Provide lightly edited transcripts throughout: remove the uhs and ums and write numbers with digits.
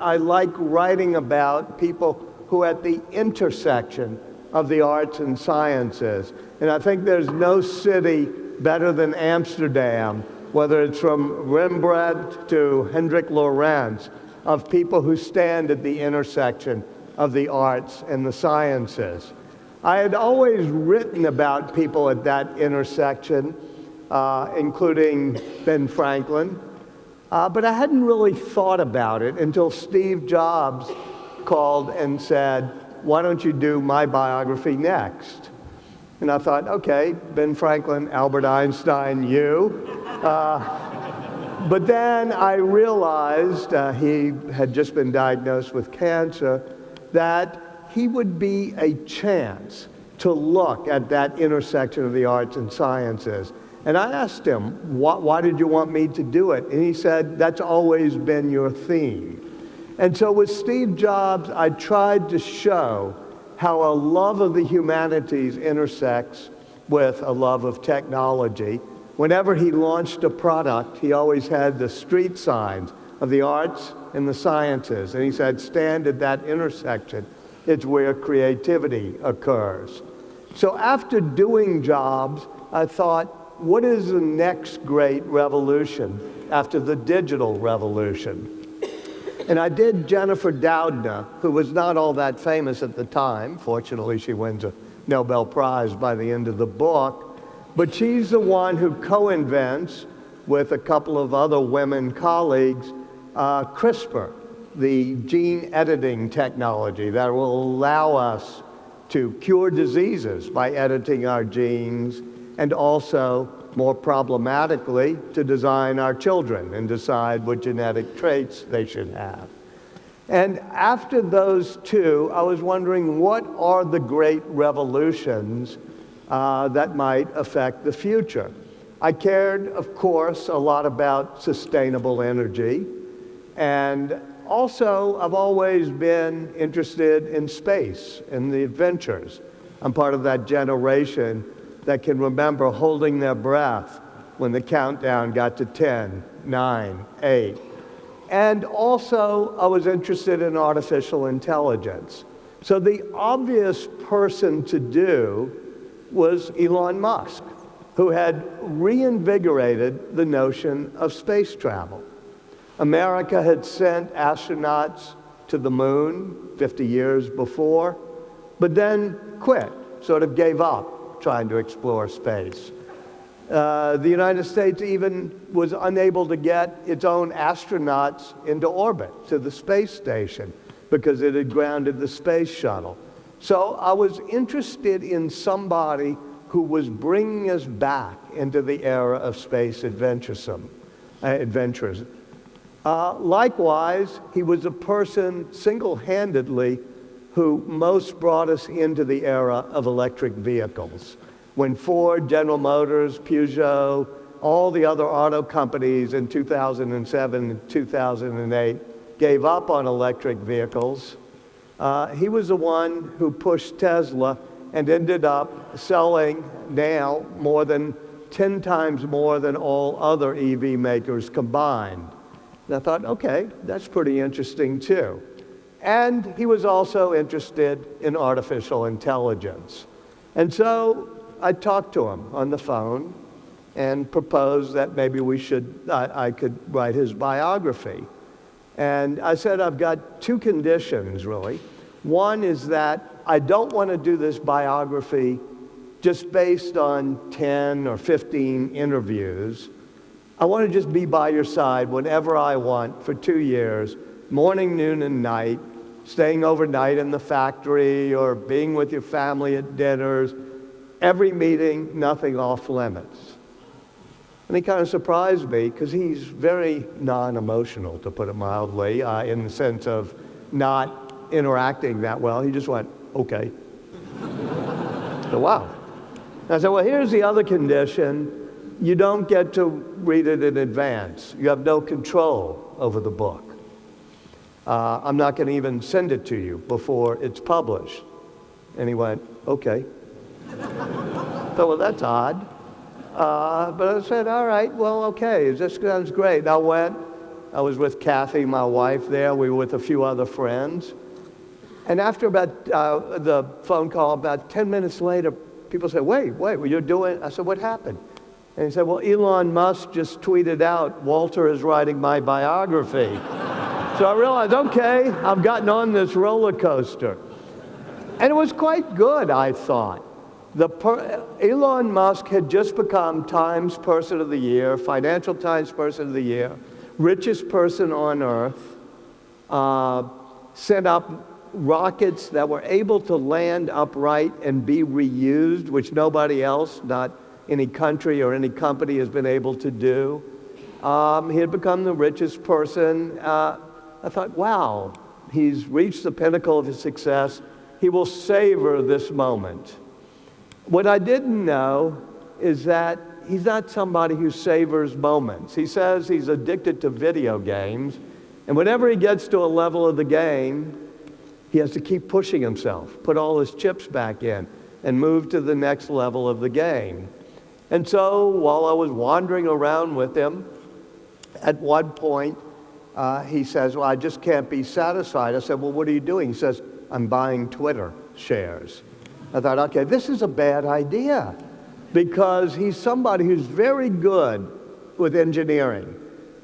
I like writing about people who are at the intersection of the arts and sciences. And I think there's no city better than Amsterdam, whether it's from Rembrandt to Hendrik Lorentz, of people who stand at the intersection of the arts and the sciences. I had always written about people at that intersection, including Ben Franklin, but I hadn't really thought about it until Steve Jobs called and said, "Why don't you do my biography next?" And I thought, okay, Ben Franklin, Albert Einstein, you. But then I realized he had just been diagnosed with cancer, that he would be a chance to look at that intersection of the arts and sciences. And I asked him, why did you want me to do it? And he said, that's always been your theme. And so with Steve Jobs, I tried to show how a love of the humanities intersects with a love of technology. Whenever he launched a product, he always had the street signs of the arts and the sciences. And he said, stand at that intersection. It's where creativity occurs. So after doing Jobs, I thought, what is the next great revolution after the digital revolution? And I did Jennifer Doudna, who was not all that famous at the time. Fortunately, she wins a Nobel Prize by the end of the book. But she's the one who co-invents, with a couple of other women colleagues, CRISPR, the gene editing technology that will allow us to cure diseases by editing our genes, and also, more problematically, to design our children and decide what genetic traits they should have. And after those two, I was wondering, what are the great revolutions that might affect the future? I cared, of course, a lot about sustainable energy, and also I've always been interested in space and the adventures. I'm part of that generation that can remember holding their breath when the countdown got to 10, 9, 8. And also, I was interested in artificial intelligence. So the obvious person to do was Elon Musk, who had reinvigorated the notion of space travel. America had sent astronauts to the moon 50 years before, but then quit, sort of gave up trying to explore space. The United States even was unable to get its own astronauts into orbit to the space station because it had grounded the space shuttle. So I was interested in somebody who was bringing us back into the era of space adventures. Likewise, he was a person single-handedly who most brought us into the era of electric vehicles. When Ford, General Motors, Peugeot, all the other auto companies in 2007 and 2008 gave up on electric vehicles, he was the one who pushed Tesla and ended up selling now more than 10 times more than all other EV makers combined. And I thought, okay, that's pretty interesting too. And he was also interested in artificial intelligence. And so I talked to him on the phone and proposed that maybe I could write his biography. And I said, I've got two conditions, really. One is that I don't want to do this biography just based on 10 or 15 interviews. I want to just be by your side whenever I want for 2 years, morning, noon, and night, staying overnight in the factory or being with your family at dinners, every meeting, nothing off limits. And he kind of surprised me because he's very non-emotional, to put it mildly, in the sense of not interacting that well. He just went, okay. So, wow. And I said, well, here's the other condition. You don't get to read it in advance. You have no control over the book. I'm not going to even send it to you before it's published. And he went, okay. So, well, that's odd. But I said, all right, well, okay, this sounds great. And I went I was with Kathy, my wife, there. We were with a few other friends. And after about the phone call, about 10 minutes later, people said, wait, what you're doing? I said, what happened? And he said, well, Elon Musk just tweeted out, Walter is writing my biography. So I realized, okay, I've gotten on this roller coaster. And it was quite good, I thought. Elon Musk had just become Times Person of the Year, Financial Times Person of the Year, richest person on earth, sent up rockets that were able to land upright and be reused, which nobody else, not any country or any company, has been able to do. He had become the richest person. I thought, wow, he's reached the pinnacle of his success. He will savor this moment. What I didn't know is that he's not somebody who savors moments. He says he's addicted to video games, and whenever he gets to a level of the game, he has to keep pushing himself, put all his chips back in, and move to the next level of the game. And so while I was wandering around with him, at one point, he says, well, I just can't be satisfied. I said, well, what are you doing? He says, I'm buying Twitter shares. I thought, okay, this is a bad idea, because he's somebody who's very good with engineering,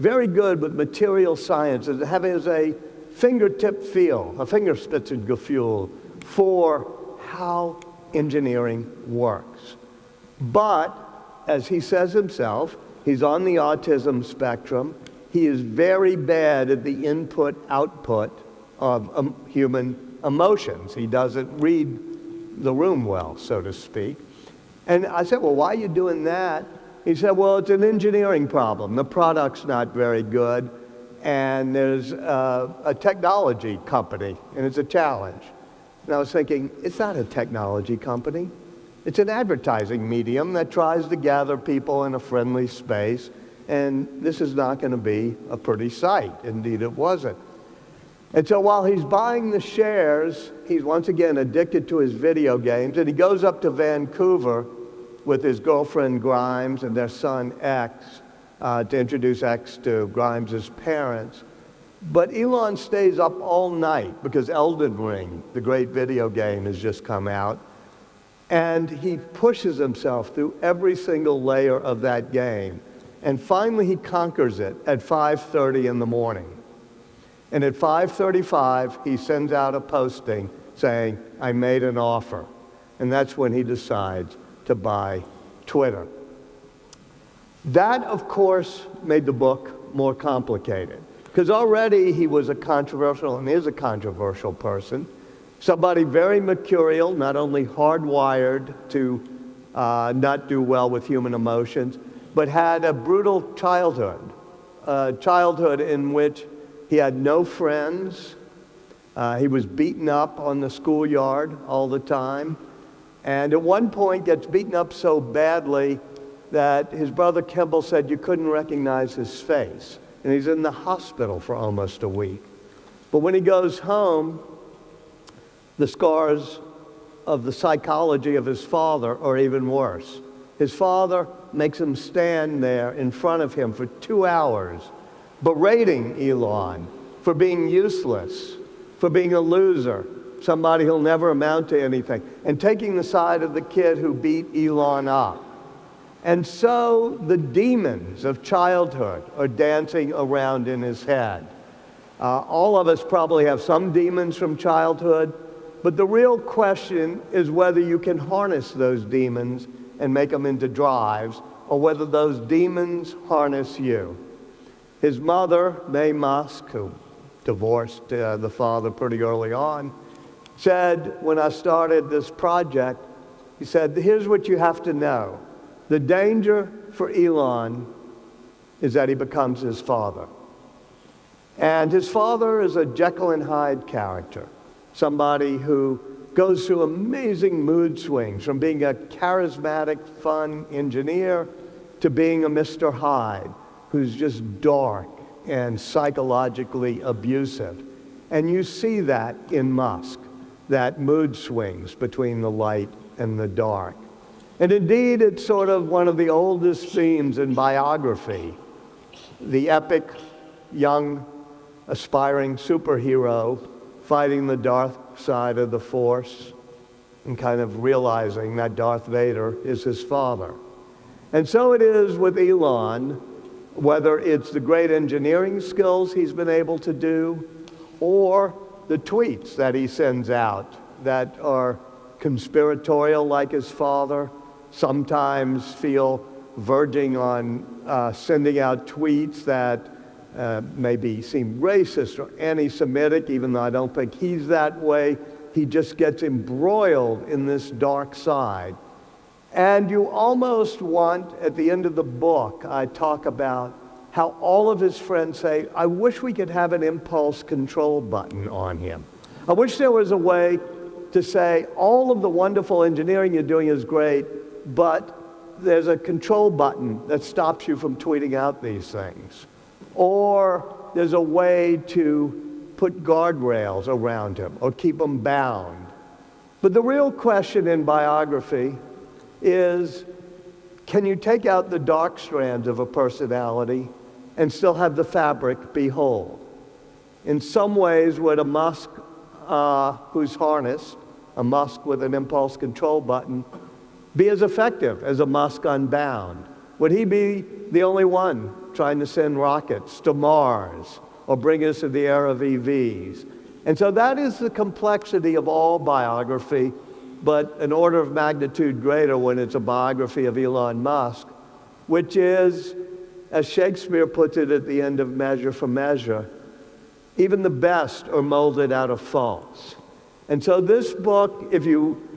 very good with material science, and having a fingertip feel, a Fingerspitzengefühl for how engineering works. But, as he says himself, he's on the autism spectrum. He is very bad at the input-output of human emotions. He doesn't read the room well, so to speak. And I said, well, why are you doing that? He said, well, it's an engineering problem. The product's not very good, and there's a technology company, and it's a challenge. And I was thinking, it's not a technology company. It's an advertising medium that tries to gather people in a friendly space, and this is not going to be a pretty sight. Indeed, it wasn't. And so while he's buying the shares, he's once again addicted to his video games, and he goes up to Vancouver with his girlfriend Grimes and their son X to introduce X to Grimes' parents. But Elon stays up all night because Elden Ring, the great video game, has just come out, and he pushes himself through every single layer of that game. And finally he conquers it at 5:30 in the morning. And at 5:35, he sends out a posting saying, I made an offer. And that's when he decides to buy Twitter. That, of course, made the book more complicated, because already he was a controversial, and is a controversial person, somebody very mercurial, not only hardwired to not do well with human emotions, but had a brutal childhood, a childhood in which he had no friends. He was beaten up on the schoolyard all the time. And at one point gets beaten up so badly that his brother Kimball said you couldn't recognize his face. And he's in the hospital for almost a week. But when he goes home, the scars of the psychology of his father are even worse. His father makes him stand there in front of him for 2 hours, berating Elon for being useless, for being a loser, somebody who'll never amount to anything, and taking the side of the kid who beat Elon up. And so the demons of childhood are dancing around in his head. All of us probably have some demons from childhood, but the real question is whether you can harness those demons and make them into drives, or whether those demons harness you. His mother, Mae Musk, who divorced the father pretty early on, said, when I started this project, he said, here's what you have to know. The danger for Elon is that he becomes his father. And his father is a Jekyll and Hyde character, somebody who goes through amazing mood swings, from being a charismatic, fun engineer to being a Mr. Hyde, who's just dark and psychologically abusive. And you see that in Musk, that mood swings between the light and the dark. And indeed, it's sort of one of the oldest themes in biography. The epic young, aspiring superhero fighting the dark side of the Force and kind of realizing that Darth Vader is his father. And so it is with Elon, whether it's the great engineering skills he's been able to do or the tweets that he sends out that are conspiratorial like his father, sometimes feel verging on sending out tweets that maybe seem racist or anti-Semitic, even though I don't think he's that way. He just gets embroiled in this dark side. And you almost want, at the end of the book, I talk about how all of his friends say, I wish we could have an impulse control button on him. I wish there was a way to say, all of the wonderful engineering you're doing is great, but there's a control button that stops you from tweeting out these things. Or there's a way to put guardrails around him or keep him bound. But the real question in biography is, can you take out the dark strands of a personality and still have the fabric be whole? In some ways, would a Musk who's harnessed, a Musk with an impulse control button, be as effective as a Musk unbound? Would he be the only one trying to send rockets to Mars or bring us to the era of EVs? And so that is the complexity of all biography, but an order of magnitude greater when it's a biography of Elon Musk, which is, as Shakespeare puts it at the end of Measure for Measure, even the best are molded out of faults. And so this book, if you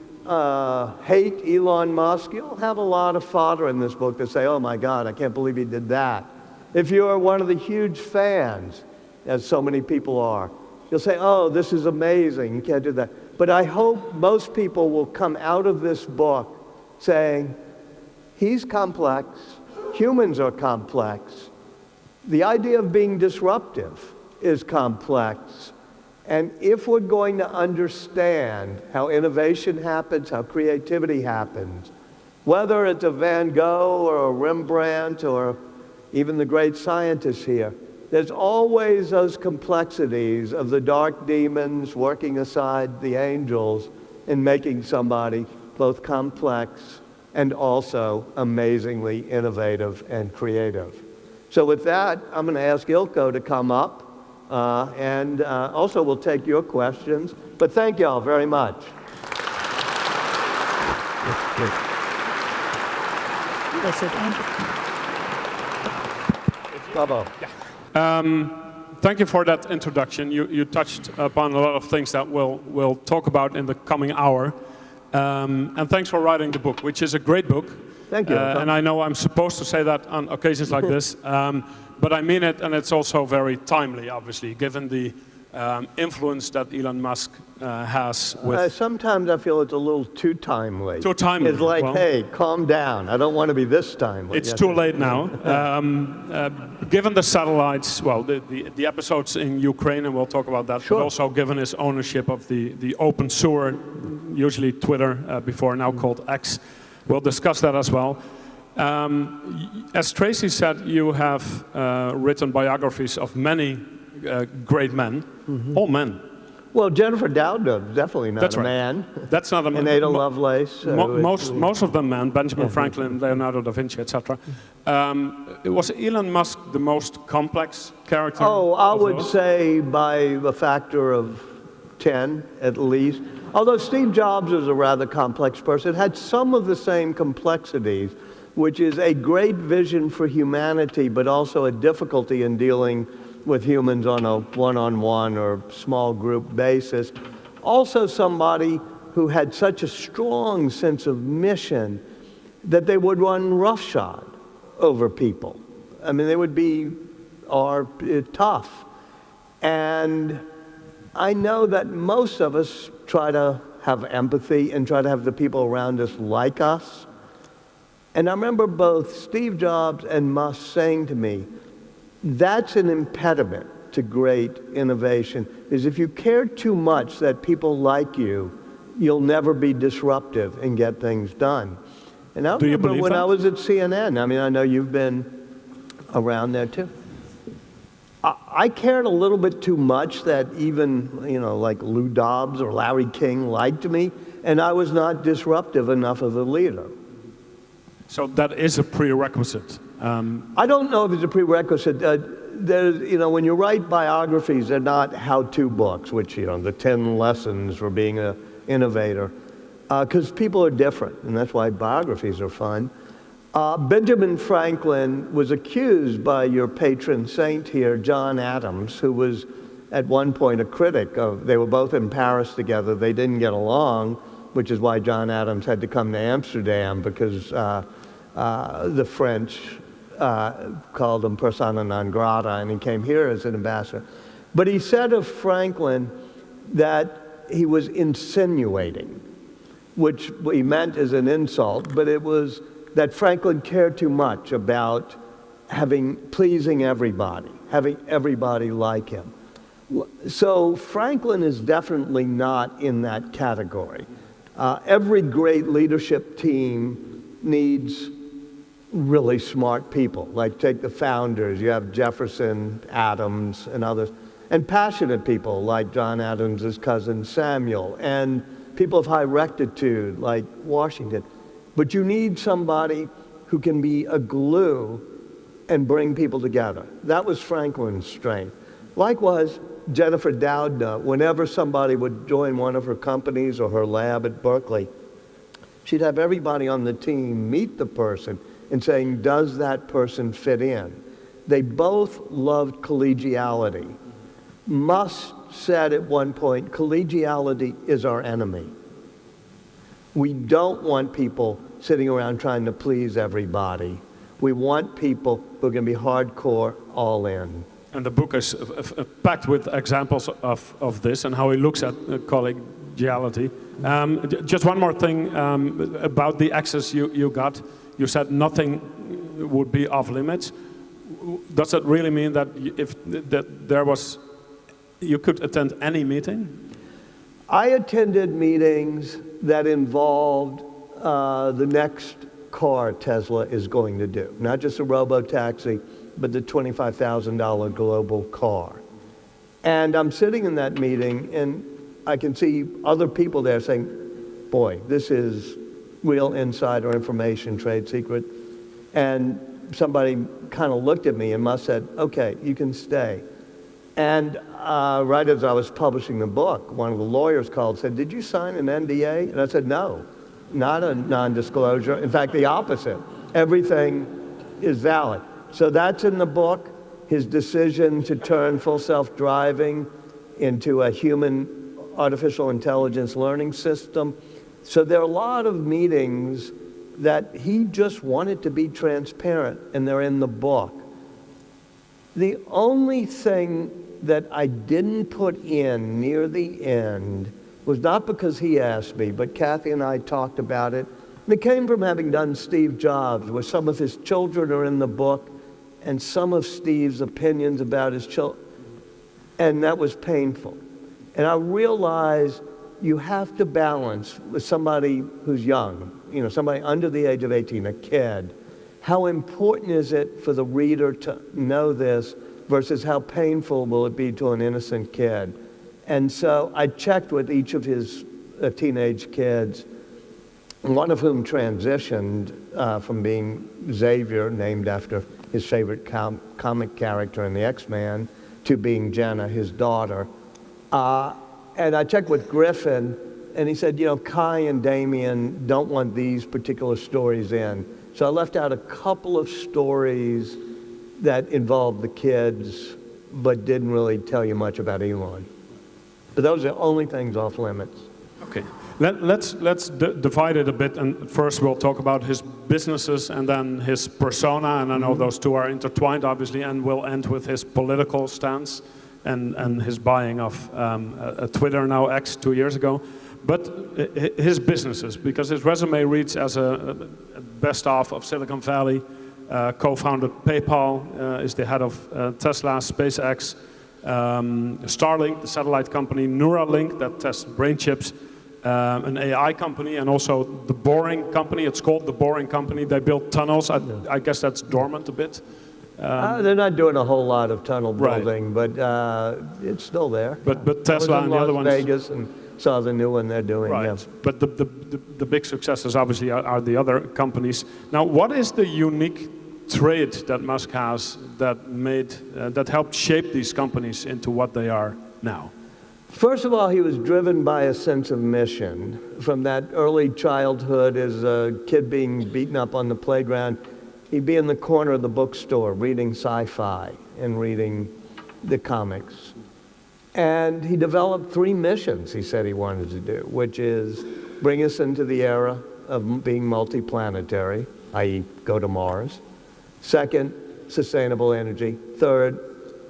hate Elon Musk, you'll have a lot of fodder in this book to say, oh my God, I can't believe he did that. If you're one of the huge fans, as so many people are, you'll say, oh, this is amazing, you can't do that. But I hope most people will come out of this book saying, he's complex, humans are complex, the idea of being disruptive is complex, and if we're going to understand how innovation happens, how creativity happens, whether it's a Van Gogh or a Rembrandt or even the great scientists here, there's always those complexities of the dark demons working aside the angels in making somebody both complex and also amazingly innovative and creative. So with that, I'm going to ask Ilko to come up, and also we'll take your questions. But thank you all very much. Bravo. Thank you for that introduction. You touched upon a lot of things that we'll talk about in the coming hour. And thanks for writing the book, which is a great book. Thank you. And I know I'm supposed to say that on occasions like this, but I mean it, and it's also very timely, obviously, given the influence that Elon Musk has with... Sometimes I feel it's a little too timely. Too timely. It's like, well, hey, calm down. I don't want to be this timely. It's too late now. Given the satellites, well, the episodes in Ukraine, and we'll talk about that, sure. But also given his ownership of the open sewer, usually Twitter, before now called X, we'll discuss that as well. As Tracy said, you have written biographies of many great men, all men. Well, Jennifer Doudna, definitely not That's a right. man. That's not a man. And Ada Lovelace. Most of them men, Benjamin Franklin, Leonardo da Vinci, etc. Was Elon Musk the most complex character? Oh, I would say by a factor of 10 at least. Although Steve Jobs was a rather complex person, had some of the same complexities, which is a great vision for humanity, but also a difficulty in dealing with humans on a one-on-one or small group basis. Also somebody who had such a strong sense of mission that they would run roughshod over people. I mean, they would be tough. And I know that most of us try to have empathy and try to have the people around us like us. And I remember both Steve Jobs and Musk saying to me, that's an impediment to great innovation, is if you care too much that people like you, you'll never be disruptive and get things done. And I remember when I was at CNN, I mean, I know you've been around there too. I cared a little bit too much that even, like Lou Dobbs or Larry King liked me, and I was not disruptive enough of a leader. So that is a prerequisite. I don't know if it's a prerequisite. When you write biographies, they're not how-to books, which, the 10 lessons for being an innovator, because people are different, and that's why biographies are fun. Benjamin Franklin was accused by your patron saint here, John Adams, who was at one point a critic of, they were both in Paris together, they didn't get along, which is why John Adams had to come to Amsterdam, because the French called him persona non grata, and he came here as an ambassador. But he said of Franklin that he was insinuating, which he meant as an insult, but it was that Franklin cared too much about pleasing everybody, having everybody like him. So Franklin is definitely not in that category. Every great leadership team needs really smart people. Like take the founders, you have Jefferson, Adams, and others, and passionate people like John Adams' cousin Samuel, and people of high rectitude like Washington. But you need somebody who can be a glue and bring people together. That was Franklin's strength. Likewise, Jennifer Doudna, whenever somebody would join one of her companies or her lab at Berkeley, she'd have everybody on the team meet the person and saying, does that person fit in? They both loved collegiality. Musk said at one point, collegiality is our enemy. We don't want people sitting around trying to please everybody. We want people who are going to be hardcore, all in. And the book is packed with examples of this and how he looks at collegiality. Just one more thing about the access you got. You said nothing would be off limits. Does that really mean that you could attend any meeting? I attended meetings that involved the next car Tesla is going to do. Not just a robo-taxi, but the $25,000 global car. And I'm sitting in that meeting, and I can see other people there saying, boy, this is real insider information, trade secret. And somebody kind of looked at me and Musk said, okay, you can stay. And right as I was publishing the book, one of the lawyers called and said, did you sign an NDA? And I said, no, not a non-disclosure. In fact, the opposite. Everything is valid. So that's in the book, his decision to turn full self-driving into a human artificial intelligence learning system. So there are a lot of meetings that he just wanted to be transparent, and they're in the book. The only thing that I didn't put in near the end was not because he asked me, but Kathy and I talked about it. And it came from having done Steve Jobs, where some of his children are in the book, and some of Steve's opinions about his children, and that was painful. And I realized you have to balance with somebody who's young, somebody under the age of 18, a kid. How important is it for the reader to know this versus how painful will it be to an innocent kid? And so I checked with each of his teenage kids, one of whom transitioned from being Xavier, named after his favorite comic character in the X-Men, to being Jenna, his daughter. And I checked with Griffin, and he said, Kai and Damien don't want these particular stories in. So I left out a couple of stories that involved the kids, but didn't really tell you much about Elon. But those are the only things off limits. Okay, let's divide it a bit, and first we'll talk about his businesses and then his persona, and I know those two are intertwined, obviously, and we'll end with his political stance and his buying of Twitter, now X, 2 years ago. But his businesses, because his resume reads as a best of Silicon Valley, co-founded PayPal, is the head of Tesla, SpaceX, Starlink, the satellite company, Neuralink, that tests brain chips, an AI company, and also the Boring Company. It's called the Boring Company. They build tunnels. I guess that's dormant a bit. They're not doing a whole lot of tunnel Right. building, but it's still there. But Tesla and the other ones. I was in Las Vegas and saw the new one they're doing. Right. Yeah. But the big successes obviously are the other companies. Now, what is the unique trait that Musk has that helped shape these companies into what they are now? First of all, he was driven by a sense of mission. From that early childhood, as a kid being beaten up on the playground, he'd be in the corner of the bookstore reading sci-fi and reading the comics. And he developed 3 missions he said he wanted to do, which is bring us into the era of being multiplanetary, i.e. go to Mars. Second, sustainable energy. Third,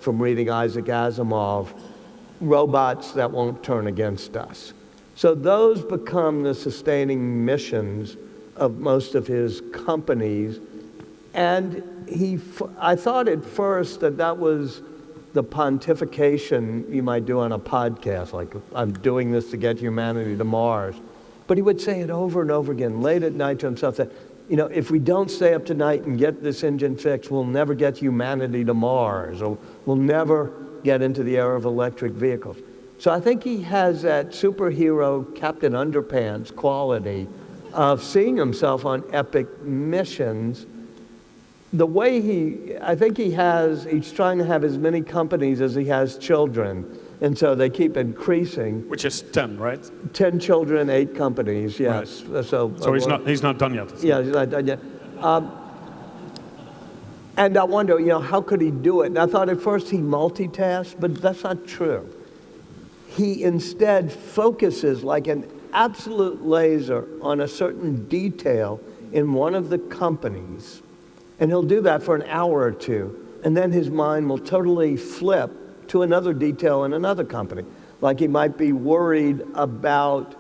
from reading Isaac Asimov, robots that won't turn against us. So those become the sustaining missions of most of his companies. And I thought at first that was the pontification you might do on a podcast, like, I'm doing this to get humanity to Mars. But he would say it over and over again, late at night to himself, that, if we don't stay up tonight and get this engine fixed, we'll never get humanity to Mars, or we'll never get into the era of electric vehicles. So I think he has that superhero Captain Underpants quality of seeing himself on epic missions. The way he's trying to have as many companies as he has children. And so they keep increasing. Which is 10, right? 10 children, 8 companies, yes. Right. So he's not done yet. Yeah, he's not done yet. And I wonder, how could he do it? And I thought at first he multitasked, but that's not true. He instead focuses like an absolute laser on a certain detail in one of the companies. And he'll do that for an hour or two. And then his mind will totally flip to another detail in another company. Like he might be worried about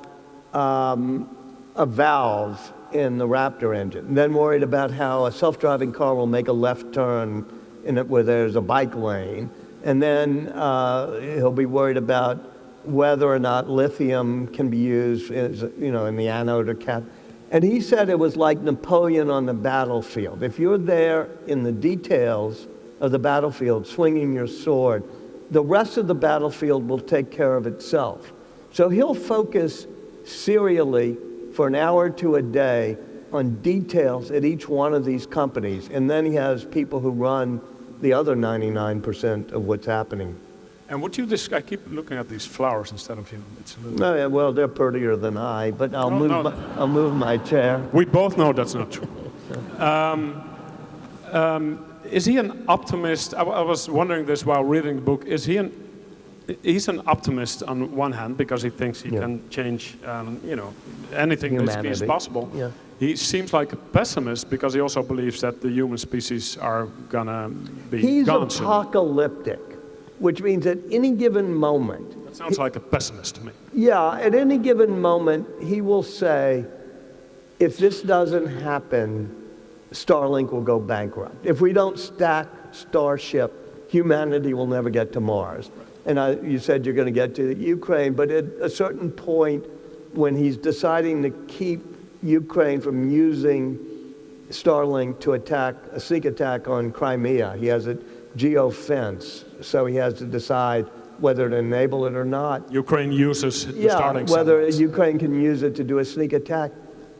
a valve in the Raptor engine, and then worried about how a self-driving car will make a left turn in it where there's a bike lane, and then he'll be worried about whether or not lithium can be used, in the anode or cathode. And he said it was like Napoleon on the battlefield. If you're there in the details of the battlefield, swinging your sword, the rest of the battlefield will take care of itself. So he'll focus serially for an hour to a day on details at each one of these companies. And then he has people who run the other 99% of what's happening. And would you I keep looking at these flowers instead of you. It's a little... No, yeah, well, they're prettier than I, but I'll move my chair. We both know that's not true. Is he an optimist? I was wondering this while reading the book. He's an optimist on one hand because he thinks he can change, anything basically is possible. Yeah. He seems like a pessimist because he also believes that the human species are gonna be gone soon. He's apocalyptic, which means at any given moment. That sounds like a pessimist to me. Yeah, at any given moment, he will say, if this doesn't happen, Starlink will go bankrupt. If we don't stack Starship, humanity will never get to Mars. And you said you're going to get to Ukraine, but at a certain point, when he's deciding to keep Ukraine from using Starlink to attack, a sneak attack on Crimea, he has a geofence, so he has to decide whether to enable it or not. Ukraine uses the Starlink whether satellites. Ukraine can use it to do a sneak attack.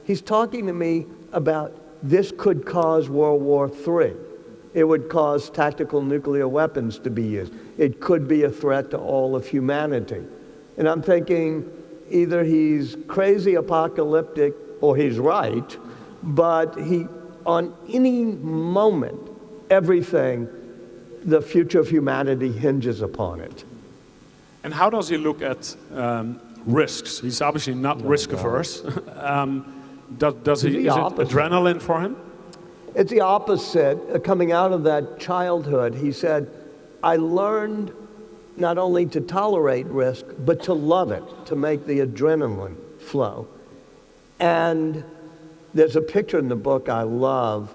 He's talking to me about this could cause World War III. It would cause tactical nuclear weapons to be used. It could be a threat to all of humanity. And I'm thinking either he's crazy apocalyptic or he's right, but on any moment, everything, the future of humanity hinges upon it. And how does he look at risks? He's obviously not risk averse. Is it adrenaline for him? It's the opposite. Coming out of that childhood, he said, I learned not only to tolerate risk, but to love it, to make the adrenaline flow. And there's a picture in the book I love,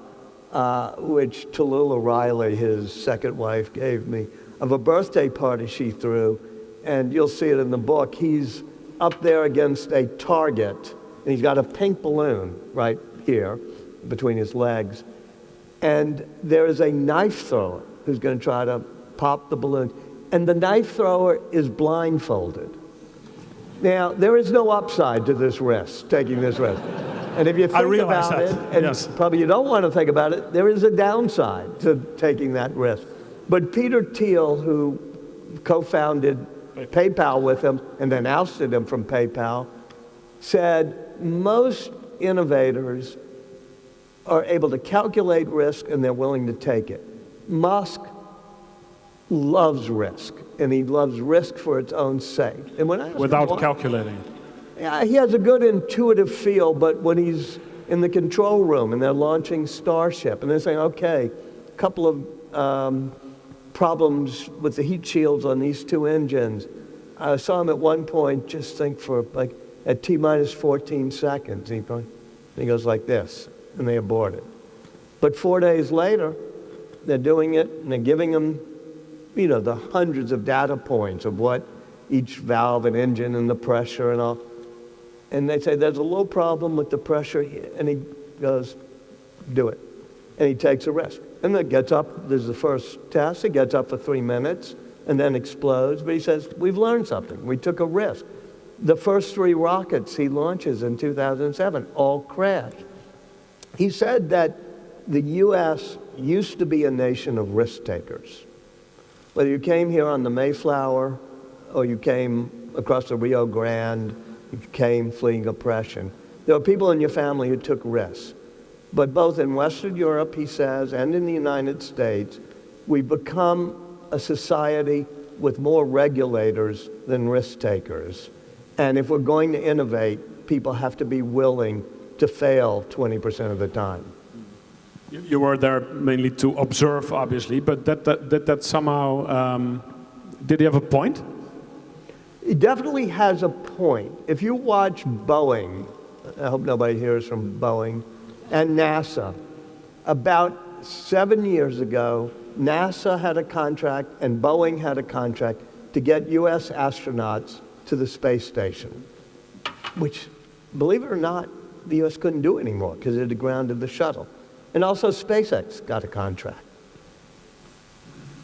which Tallulah Riley, his second wife, gave me, of a birthday party she threw. And you'll see it in the book. He's up there against a target, and he's got a pink balloon right here between his legs. and there is a knife thrower who's going to try to pop the balloon, and the knife thrower is blindfolded. Now, there is no upside to this risk, taking this risk. And if you think about it, and yes. probably you don't want to think about it, there is a downside to taking that risk. But Peter Thiel, who co-founded PayPal with him and then ousted him from PayPal, said most innovators are able to calculate risk and they're willing to take it. Musk loves risk, and he loves risk for its own sake. And when I Without calculating. Yeah, he has a good intuitive feel, but when he's in the control room and they're launching Starship and they're saying, okay, a couple of problems with the heat shields on these two engines. I saw him at one point just think for like at T-minus 14 seconds. He goes like this, and they abort it. But 4 days later, they're doing it, and they're giving them, the hundreds of data points of what each valve and engine and the pressure and all. And they say, there's a little problem with the pressure here. And he goes, do it. And he takes a risk. And then gets up, there's the first test, he gets up for 3 minutes and then explodes. But he says, we've learned something. We took a risk. The first 3 rockets he launches in 2007 all crashed. He said that the U.S. used to be a nation of risk takers. Whether you came here on the Mayflower or you came across the Rio Grande, you came fleeing oppression, there were people in your family who took risks. But both in Western Europe, he says, and in the United States, we've become a society with more regulators than risk takers. And if we're going to innovate, people have to be willing to fail 20% of the time. You were there mainly to observe, obviously, but that somehow, did he have a point? He definitely has a point. If you watch Boeing, I hope nobody here is from Boeing, and NASA, about 7 years ago, NASA had a contract and Boeing had a contract to get U.S. astronauts to the space station, which, believe it or not, the U.S. couldn't do anymore because it had grounded the shuttle. And also SpaceX got a contract.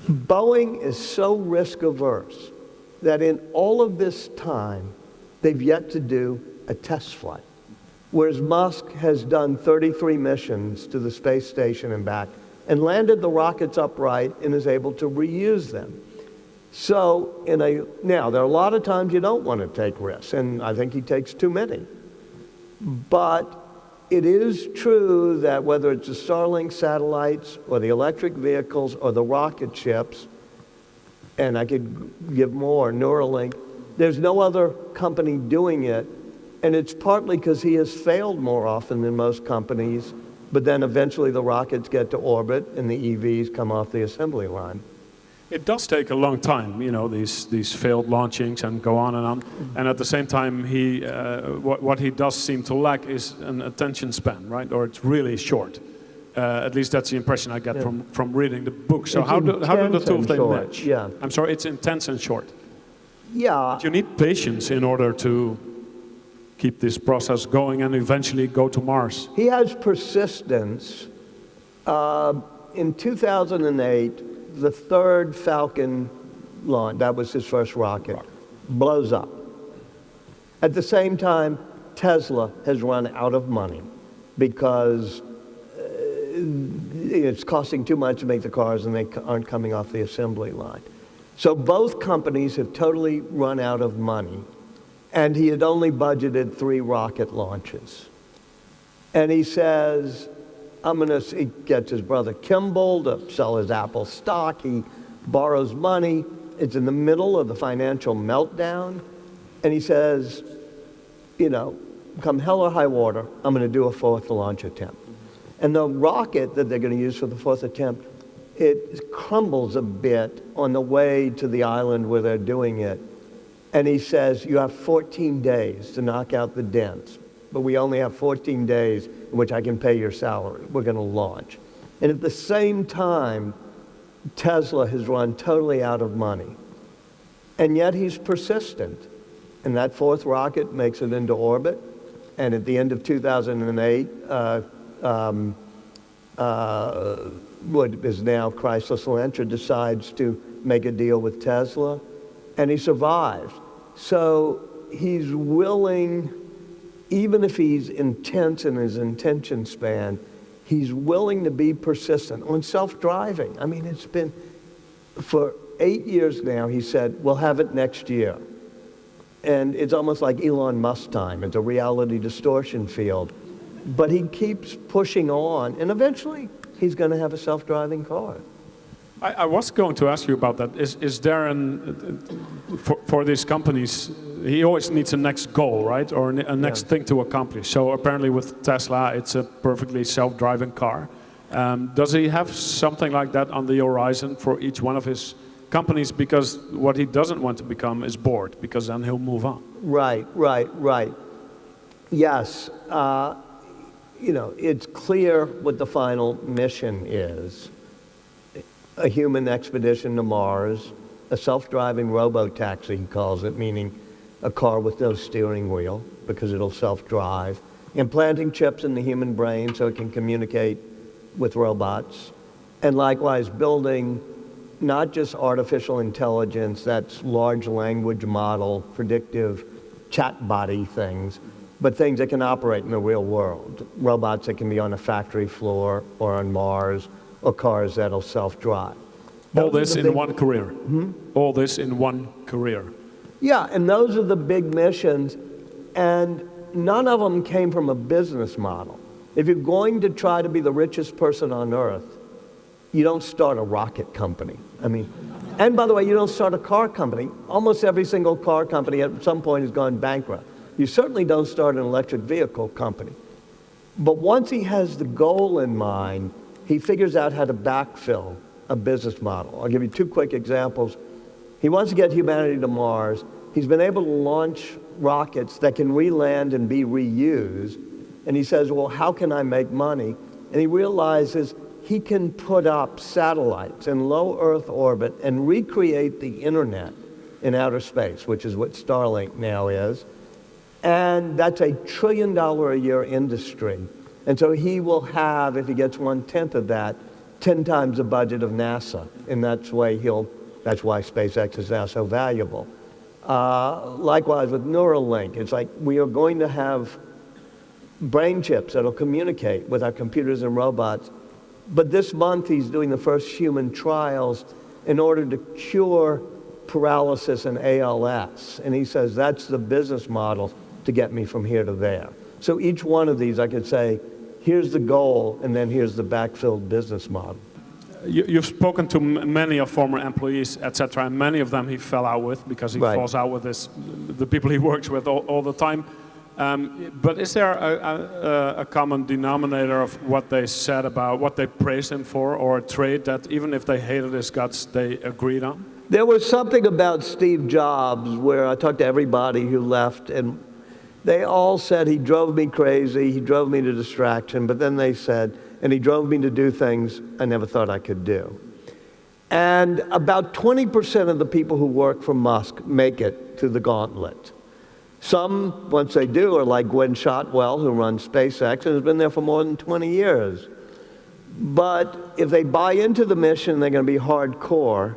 Boeing is so risk averse that in all of this time, they've yet to do a test flight. Whereas Musk has done 33 missions to the space station and back and landed the rockets upright and is able to reuse them. So, now, there are a lot of times you don't want to take risks, and I think he takes too many. But it is true that whether it's the Starlink satellites or the electric vehicles or the rocket ships, and I could give more, Neuralink, there's no other company doing it. And it's partly because he has failed more often than most companies, but then eventually the rockets get to orbit and the EVs come off the assembly line. It does take a long time, these failed launchings and go on and on. And at the same time, what he does seem to lack is an attention span, right? Or it's really short. At least that's the impression I get from reading the book. So how do the two of them match? Yeah. I'm sorry, it's intense and short. Yeah. But you need patience in order to keep this process going and eventually go to Mars. He has persistence. In 2008, the third Falcon launch, that was his first rocket, blows up. At the same time, Tesla has run out of money because it's costing too much to make the cars and they aren't coming off the assembly line. So both companies have totally run out of money. And he had only budgeted 3 rocket launches. And he says, he gets his brother Kimball to sell his Apple stock. He borrows money. It's in the middle of the financial meltdown. And he says, come hell or high water, I'm going to do a 4th launch attempt. And the rocket that they're going to use for the 4th attempt, it crumbles a bit on the way to the island where they're doing it. And he says, you have 14 days to knock out the dents, but we only have 14 days in which I can pay your salary. We're going to launch. And at the same time, Tesla has run totally out of money. And yet he's persistent. And that 4th rocket makes it into orbit. And at the end of 2008, what is now Chrysler Elantra, decides to make a deal with Tesla, and he survives. So he's willing, even if he's intense in his attention span, he's willing to be persistent on self-driving. I mean, it's been, for 8 years now, he said, we'll have it next year. And it's almost like Elon Musk time. It's a reality distortion field. But he keeps pushing on, and eventually he's going to have a self-driving car. I was going to ask you about that. Is there for these companies, he always needs a next goal, right? Or a next thing to accomplish. So apparently with Tesla, it's a perfectly self-driving car. Does he have something like that on the horizon for each one of his companies? Because what he doesn't want to become is bored, because then he'll move on. Right. Yes. You know, it's clear what the final mission is. A human expedition to Mars, a self-driving robo-taxi, he calls it, meaning a car with no steering wheel, because it'll self-drive, implanting chips in the human brain so it can communicate with robots, and likewise building not just artificial intelligence, that's large language model, predictive chat-body things, but things that can operate in the real world. Robots that can be on a factory floor or on Mars, or cars that'll self-drive. All this in one career. All this in one career. Yeah, and those are the big missions, and none of them came from a business model. If you're going to try to be the richest person on earth, you don't start a rocket company. I mean, and by the way, you don't start a car company. Almost every single car company at some point has gone bankrupt. You certainly don't start an electric vehicle company. But once he has the goal in mind, he figures out how to backfill a business model. I'll give you two quick examples. He wants to get humanity to Mars. He's been able to launch rockets that can re-land and be reused. And he says, well, how can I make money? And he realizes he can put up satellites in low Earth orbit and recreate the internet in outer space, which is what Starlink now is. And that's a $1 trillion a year industry. And so he will have, if he gets 1/10 of that, 10 times the budget of NASA. And that's why SpaceX is now so valuable. Likewise with Neuralink, it's like we are going to have brain chips that'll communicate with our computers and robots. But this month he's doing the first human trials in order to cure paralysis and ALS. And he says that's the business model to get me from here to there. So each one of these I could say, here's the goal, and then here's the backfilled business model. You've spoken to many of former employees, etc., and many of them he fell out with because he falls out with the people he works with all the time. But is there a common denominator of what they said about, what they praised him for, or a trait that even if they hated his guts, they agreed on? There was something about Steve Jobs where I talked to everybody who left, and they all said he drove me crazy, he drove me to distraction, but then they said, and he drove me to do things I never thought I could do. And about 20% of the people who work for Musk make it through the gauntlet. Some, once they do, are like Gwen Shotwell, who runs SpaceX and has been there for more than 20 years. But if they buy into the mission, they're going to be hardcore,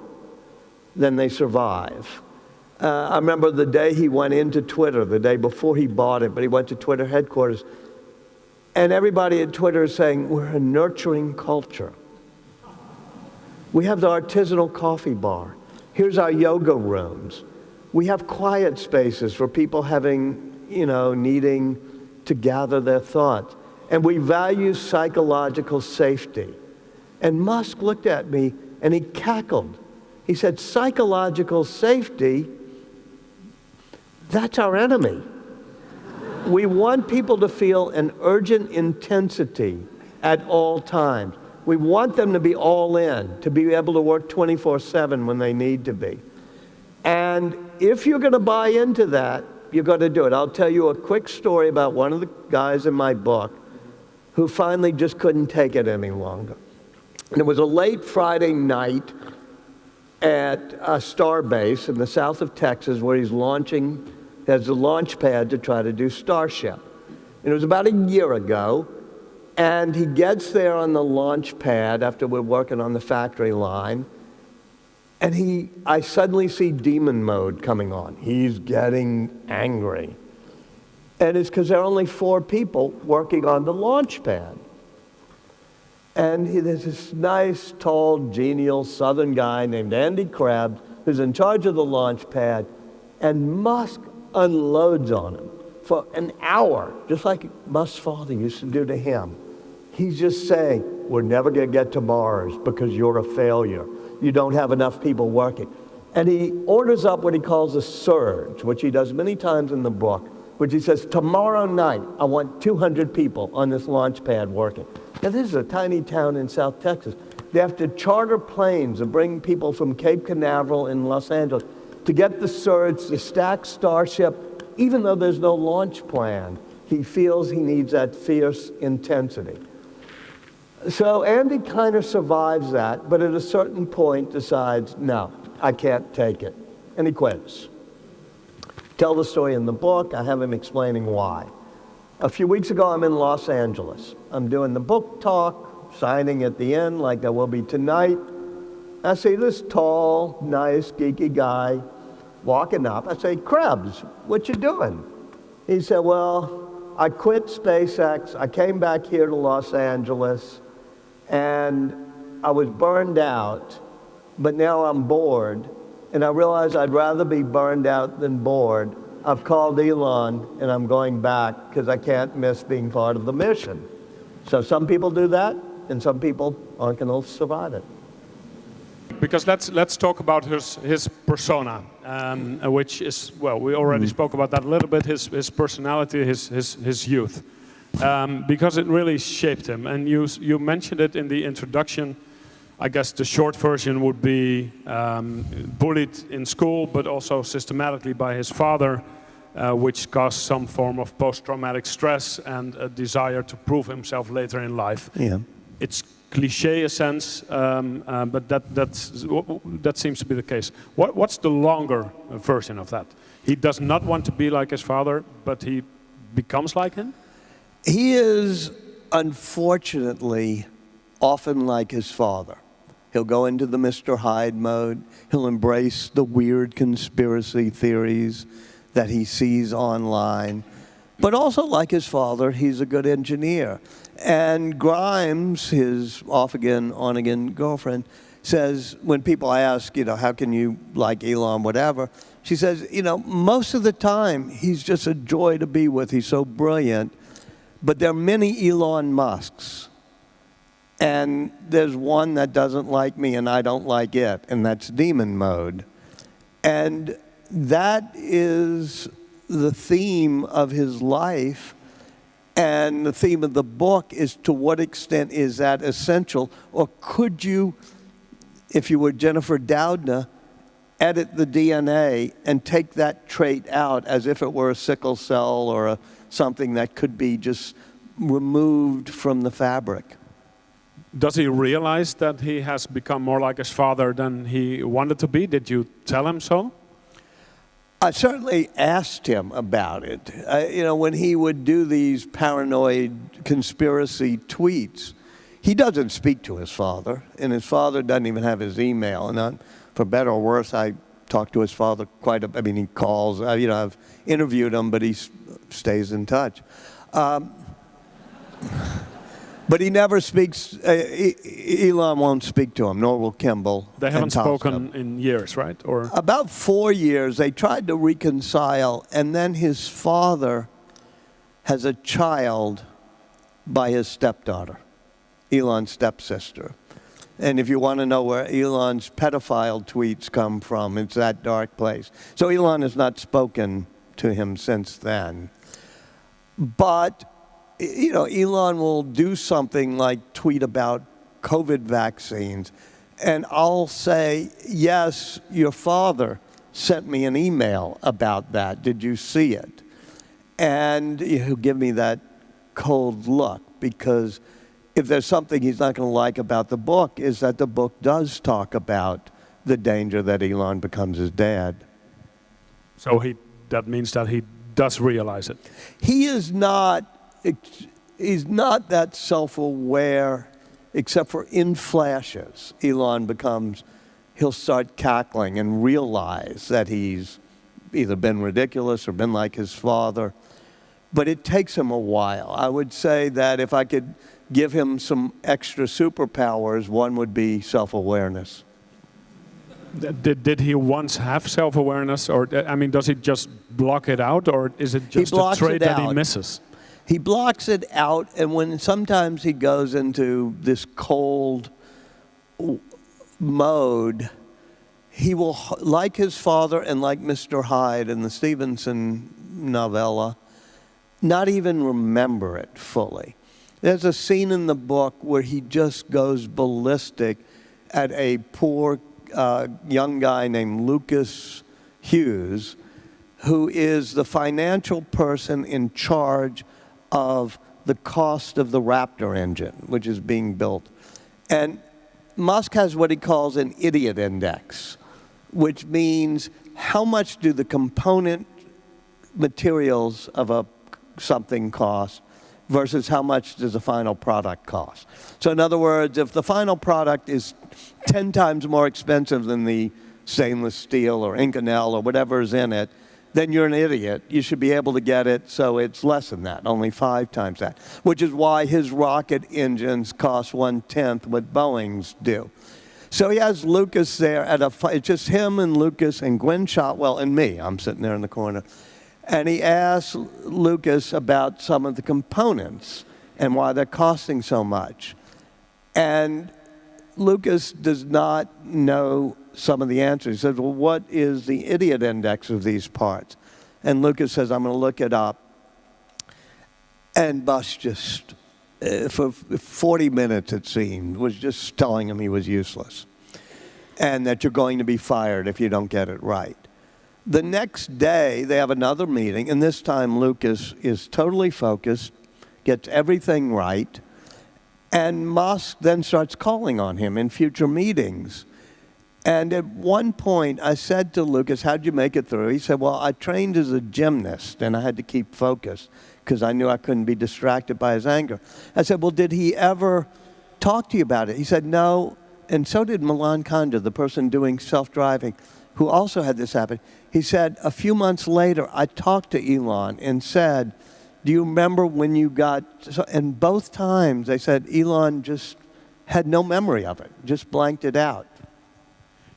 then they survive. I remember the day he went into Twitter, the day before he bought it, but he went to Twitter headquarters, and everybody at Twitter is saying, we're a nurturing culture. We have the artisanal coffee bar. Here's our yoga rooms. We have quiet spaces for people having, needing to gather their thoughts. And we value psychological safety. And Musk looked at me and he cackled. He said, psychological safety, that's our enemy. We want people to feel an urgent intensity at all times. We want them to be all in, to be able to work 24/7 when they need to be. And if you're going to buy into that, you've got to do it. I'll tell you a quick story about one of the guys in my book who finally just couldn't take it any longer. And it was a late Friday night at a Starbase in the south of Texas where he's launching, has a launch pad to try to do Starship. And it was about a year ago, And he gets there on the launch pad after we're working on the factory line, and I suddenly see demon mode coming on. He's getting angry. And it's because there are only 4 people working on the launch pad. And there's this nice, tall, genial southern guy named Andy Krabs who's in charge of the launch pad, and Musk unloads on him for an hour, just like Musk's father used to do to him. He's just saying, we're never going to get to Mars because you're a failure. You don't have enough people working. And he orders up what he calls a surge, which he does many times in the book, which he says, tomorrow night, I want 200 people on this launch pad working. Now, this is a tiny town in South Texas. They have to charter planes to bring people from Cape Canaveral in Los Angeles to get the surge, to stack Starship, even though there's no launch plan. He feels he needs that fierce intensity. So Andy kind of survives that, but at a certain point decides, no, I can't take it. And he quits. Tell the story in the book. I have him explaining why. A few weeks ago, I'm in Los Angeles. I'm doing the book talk, signing at the end like I will be tonight. I see this tall, nice, geeky guy walking up. I say, Krebs, what you doing? He said, well, I quit SpaceX. I came back here to Los Angeles, and I was burned out, but now I'm bored, and I realize I'd rather be burned out than bored. I've called Elon, and I'm going back because I can't miss being part of the mission. So some people do that, and some people aren't going to survive it. Because let's talk about his persona, which is, well, we already spoke about that a little bit, his personality, his youth. Because it really shaped him. And you mentioned it in the introduction. I guess the short version would be bullied in school, but also systematically by his father, which caused some form of post-traumatic stress and a desire to prove himself later in life. Yeah. It's cliche a sense, but that seems to be the case. What's the longer version of that? He does not want to be like his father, but he becomes like him? He is, unfortunately, often like his father. He'll go into the Mr. Hyde mode. He'll embrace the weird conspiracy theories that he sees online. But also, like his father, he's a good engineer. And Grimes, his off-again, on-again girlfriend, says, when people ask, how can you like Elon, whatever, she says, most of the time, he's just a joy to be with. He's so brilliant. But there are many Elon Musks. And there's one that doesn't like me and I don't like it, and that's demon mode. And that is the theme of his life, and the theme of the book is, to what extent is that essential? Or could you, if you were Jennifer Doudna, edit the DNA and take that trait out as if it were a sickle cell or something that could be just removed from the fabric? Does he realize that he has become more like his father than he wanted to be? Did you tell him so? I certainly asked him about it. When he would do these paranoid conspiracy tweets, he doesn't speak to his father, and his father doesn't even have his email. And for better or worse, I talk to his father quite a bit. I mean, he calls. I've interviewed him, but he stays in touch. But he never speaks, Elon won't speak to him, nor will Kimball. They haven't spoken in years, right? Or about 4 years. They tried to reconcile, and then his father has a child by his stepdaughter, Elon's stepsister. And if you want to know where Elon's pedophile tweets come from, it's that dark place. So Elon has not spoken to him since then. But Elon will do something like tweet about COVID vaccines, and I'll say, yes, your father sent me an email about that. Did you see it? And he'll give me that cold look, because if there's something he's not going to like about the book, is that the book does talk about the danger that Elon becomes his dad. So that means that he does realize it. He is not he's not that self-aware, except for in flashes. Elon he'll start cackling and realize that he's either been ridiculous or been like his father. But it takes him a while. I would say that if I could give him some extra superpowers, one would be self-awareness. Did he once have self-awareness, or I mean, does he just block it out, or is it just a trait that he misses? He blocks it out, and when sometimes he goes into this cold mode, he will, like his father and like Mr. Hyde in the Stevenson novella, not even remember it fully. There's a scene in the book where he just goes ballistic at a poor young guy named Lucas Hughes, who is the financial person in charge of the cost of the Raptor engine, which is being built. And Musk has what he calls an idiot index, which means how much do the component materials of something cost versus how much does the final product cost. So in other words, if the final product is 10 times more expensive than the stainless steel or Inconel or whatever is in it, then you're an idiot. You should be able to get it so it's less than that, only 5 times that, which is why his rocket engines cost 1/10 what Boeing's do. So he has Lucas there it's just him and Lucas and Gwen Shotwell and me. I'm sitting there in the corner. And he asks Lucas about some of the components and why they're costing so much. And Lucas does not know some of the answers. He says, well, what is the idiot index of these parts? And Lucas says, I'm going to look it up. And Bus just, for 40 minutes it seemed, was just telling him he was useless and that you're going to be fired if you don't get it right. The next day, they have another meeting, and this time Lucas is totally focused, gets everything right, and Musk then starts calling on him in future meetings. And at one point, I said to Lucas, how'd you make it through? He said, well, I trained as a gymnast, and I had to keep focused because I knew I couldn't be distracted by his anger. I said, well, did he ever talk to you about it? He said, no, and so did Milan Kundera, the person doing self-driving, who also had this happen. He said, a few months later, I talked to Elon and said, do you remember when you got, and both times they said Elon just had no memory of it, just blanked it out.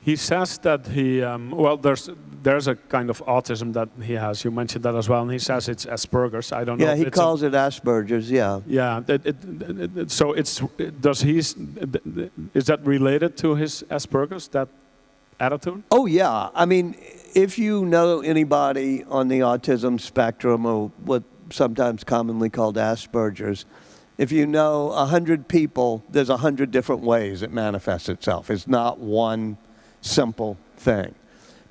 He says that he, well, there's a kind of autism that he has. You mentioned that as well, and he says it's Asperger's. I don't know. Yeah, he calls it Asperger's. Yeah. Yeah. So is that related to his Asperger's, that attitude? Oh yeah. I mean, if you know anybody on the autism spectrum, or what sometimes commonly called Asperger's, if you know 100 people, there's 100 different ways it manifests itself. It's not one simple thing.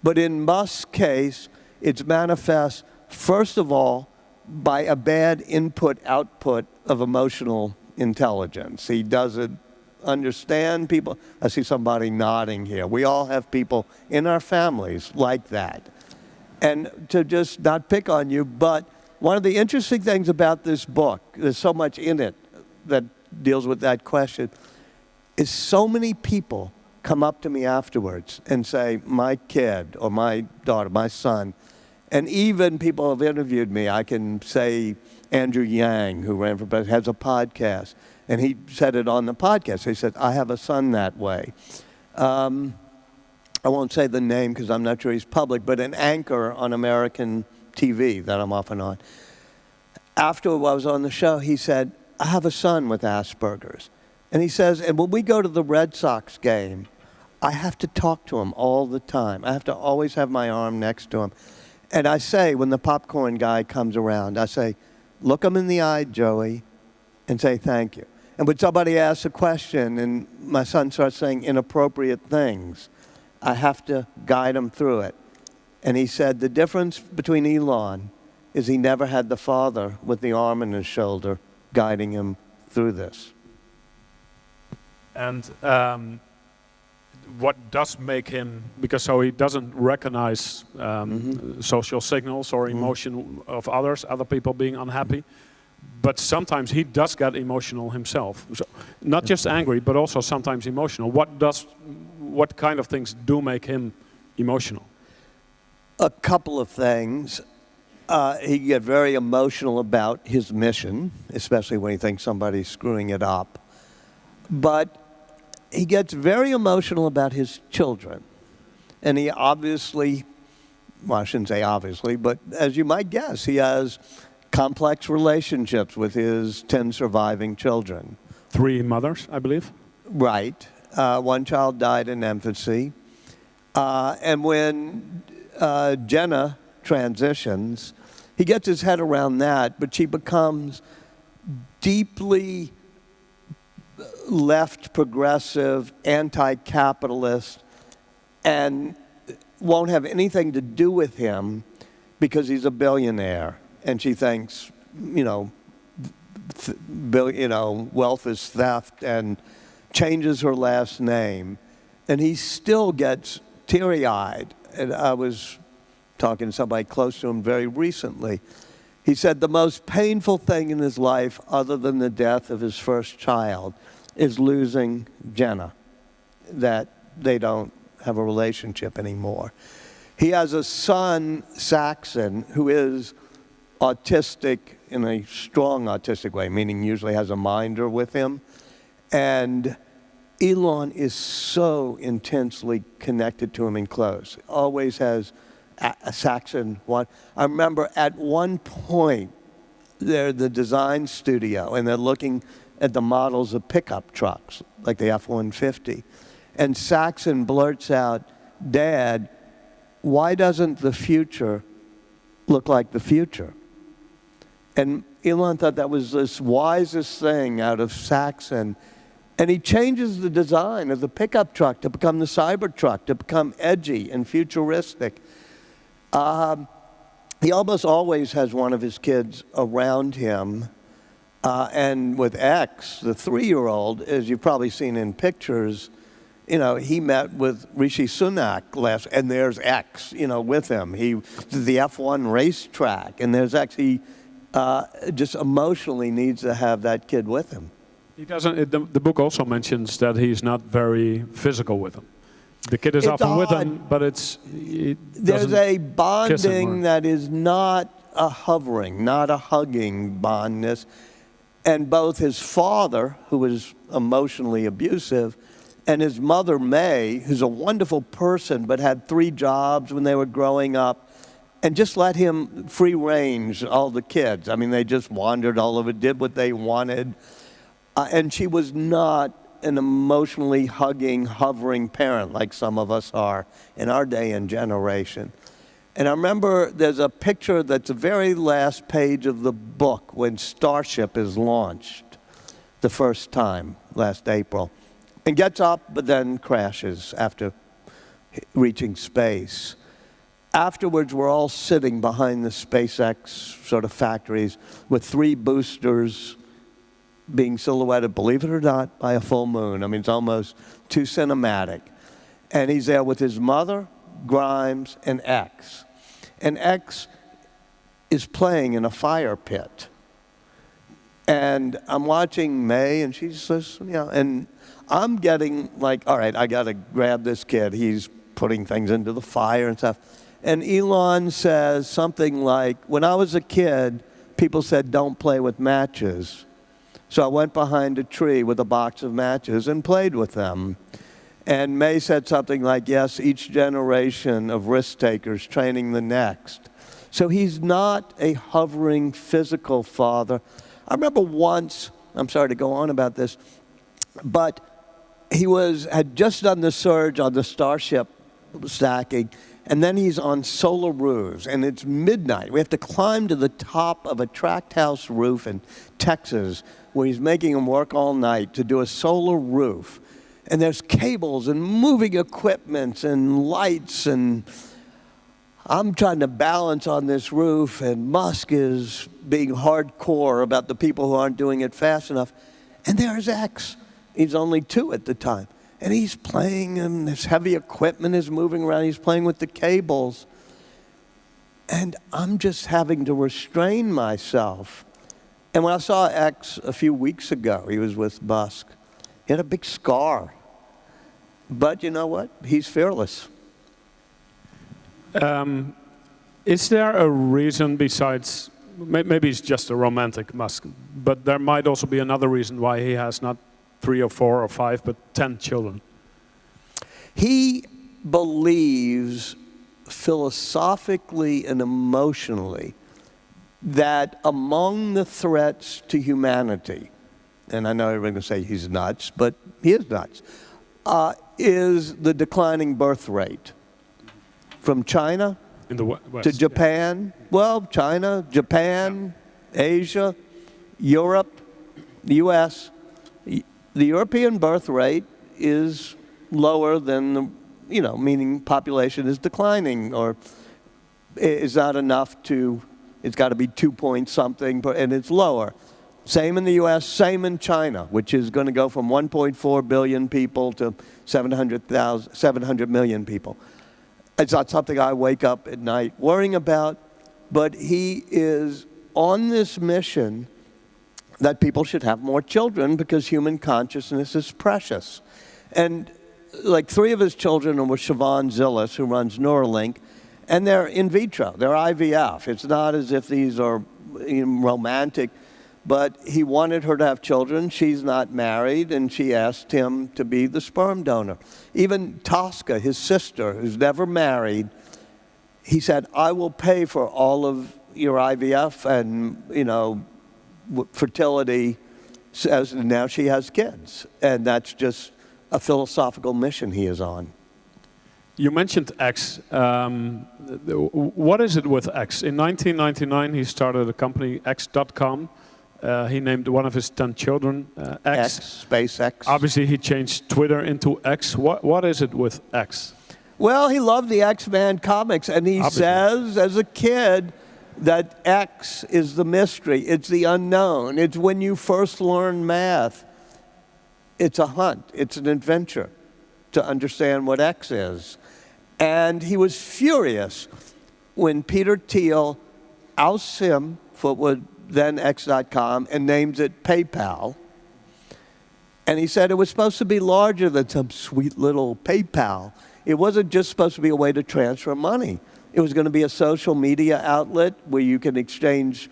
But in Musk's case, it's manifest, first of all, by a bad input-output of emotional intelligence. He doesn't understand people. I see somebody nodding here. We all have people in our families like that. And to just not pick on you, but one of the interesting things about this book, there's so much in it that deals with that question, is so many people come up to me afterwards and say, my kid or my daughter, my son, and even people have interviewed me. I can say Andrew Yang, who ran for president, has a podcast, and he said it on the podcast. He said, I have a son that way. I won't say the name because I'm not sure he's public, but an anchor on American TV that I'm often on. After I was on the show, he said, I have a son with Asperger's. And he says, and when we go to the Red Sox game, I have to talk to him all the time. I have to always have my arm next to him. And I say, when the popcorn guy comes around, I say, look him in the eye, Joey, and say thank you. And when somebody asks a question and my son starts saying inappropriate things, I have to guide him through it. And he said the difference between Elon is he never had the father with the arm on his shoulder guiding him through this. And what does make him, because so he doesn't recognize social signals or emotion of others, other people being unhappy. but sometimes he does get emotional himself. So not just angry, but also sometimes emotional. What kind of things do make him emotional? A couple of things. He get very emotional about his mission, especially when he thinks somebody's screwing it up. But he gets very emotional about his children. And he obviously, well, I shouldn't say obviously, but as you might guess, he has complex relationships with his 10 surviving children. 3 mothers, I believe. Right. One child died in infancy. And when Jenna transitions, he gets his head around that, but she becomes deeply left progressive, anti-capitalist, and won't have anything to do with him because he's a billionaire. And she thinks, wealth is theft, and changes her last name. And he still gets teary-eyed. And I was talking to somebody close to him very recently. He said the most painful thing in his life, other than the death of his first child, is losing Jenna, that they don't have a relationship anymore. He has a son, Isaacson, who is autistic in a strong autistic way, meaning usually has a minder with him. And Elon is so intensely connected to him and close. Always has Isaacson one. I remember at one point, they're at the design studio, and they're looking at the models of pickup trucks, like the F-150. And Saxon blurts out, "Dad, why doesn't the future look like the future?" And Elon thought that was the wisest thing out of Saxon. And he changes the design of the pickup truck to become the Cybertruck, to become edgy and futuristic. He almost always has one of his kids around him. And with X, the 3-year-old, as you've probably seen in pictures, he met with Rishi Sunak and there's X, with him. He did the F1 racetrack, and there's X. He just emotionally needs to have that kid with him. He doesn't. The book also mentions that he's not very physical with him. The kid is often with him, but there's a bonding that is not a hovering, not a hugging bondness. And both his father, who was emotionally abusive, and his mother, May, who's a wonderful person but had 3 jobs when they were growing up, and just let him free range, all the kids. I mean, they just wandered all over, did what they wanted. And she was not an emotionally hugging, hovering parent like some of us are in our day and generation. And I remember there's a picture that's the very last page of the book when Starship is launched the first time last April. And gets up, but then crashes after reaching space. Afterwards, we're all sitting behind the SpaceX sort of factories with 3 boosters being silhouetted, believe it or not, by a full moon. I mean, it's almost too cinematic. And he's there with his mother, Grimes, and X. And X is playing in a fire pit. And I'm watching May, and she says, and I'm getting like, all right, I got to grab this kid. He's putting things into the fire and stuff. And Elon says something like, when I was a kid, people said, don't play with matches. So I went behind a tree with a box of matches and played with them. And May said something like, yes, each generation of risk takers training the next. So he's not a hovering physical father. I remember once, I'm sorry to go on about this, but he had just done the surge on the Starship stacking, and then he's on solar roofs, and it's midnight. We have to climb to the top of a tract house roof in Texas, where he's making them work all night to do a solar roof. And there's cables and moving equipment and lights, and I'm trying to balance on this roof, and Musk is being hardcore about the people who aren't doing it fast enough. And there's X. He's only 2 at the time. And he's playing, and this heavy equipment is moving around. He's playing with the cables. And I'm just having to restrain myself And when I saw X a few weeks ago, he was with Musk, he had a big scar. But you know what? He's fearless. Is there a reason besides, maybe he's just a romantic Musk, but there might also be another reason why he has not 3 or 4 or 5, but 10 children? He believes philosophically and emotionally that among the threats to humanity, and I know everyone's going to say he's nuts, but he is nuts, is the declining birth rate. From China In the West, to Japan, well, China, Japan, Asia, Europe, the US. The European birth rate is lower than the, meaning population is declining, or is not enough to, it's got to be 2 point something, and it's lower. Same in the US, same in China, which is going to go from 1.4 billion people to 700 million people. It's not something I wake up at night worrying about, but he is on this mission that people should have more children because human consciousness is precious. And like 3 of his children are with Siobhan Zillis, who runs Neuralink, and they're in vitro, they're IVF. It's not as if these are romantic, but he wanted her to have children. She's not married, and she asked him to be the sperm donor. Even Tosca, his sister, who's never married, he said, I will pay for all of your IVF and, fertility, as now she has kids. And that's just a philosophical mission he is on. You mentioned X. What is it with X? In 1999, he started a company, X.com. He named one of his 10 children X. SpaceX. Obviously, he changed Twitter into X. What is it with X? Well, he loved the X-Men comics, and he says, as a kid, that X is the mystery. It's the unknown. It's when you first learn math. It's a hunt. It's an adventure to understand what X is. And he was furious when Peter Thiel ousts him for what then X.com and names it PayPal. And he said it was supposed to be larger than some sweet little PayPal. It wasn't just supposed to be a way to transfer money. It was going to be a social media outlet where you can exchange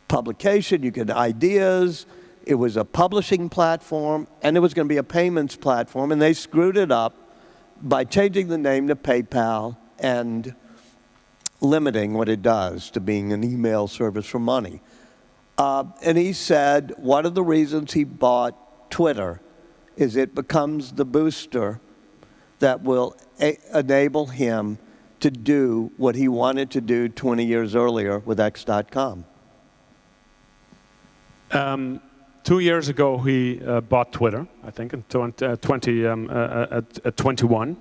publication, you can ideas. It was a publishing platform, and it was going to be a payments platform. And they screwed it up by changing the name to PayPal and limiting what it does to being an email service for money. And he said one of the reasons he bought Twitter is it becomes the booster that will enable him to do what he wanted to do 20 years earlier with X.com. 2 years ago, he bought Twitter, I think, in 21.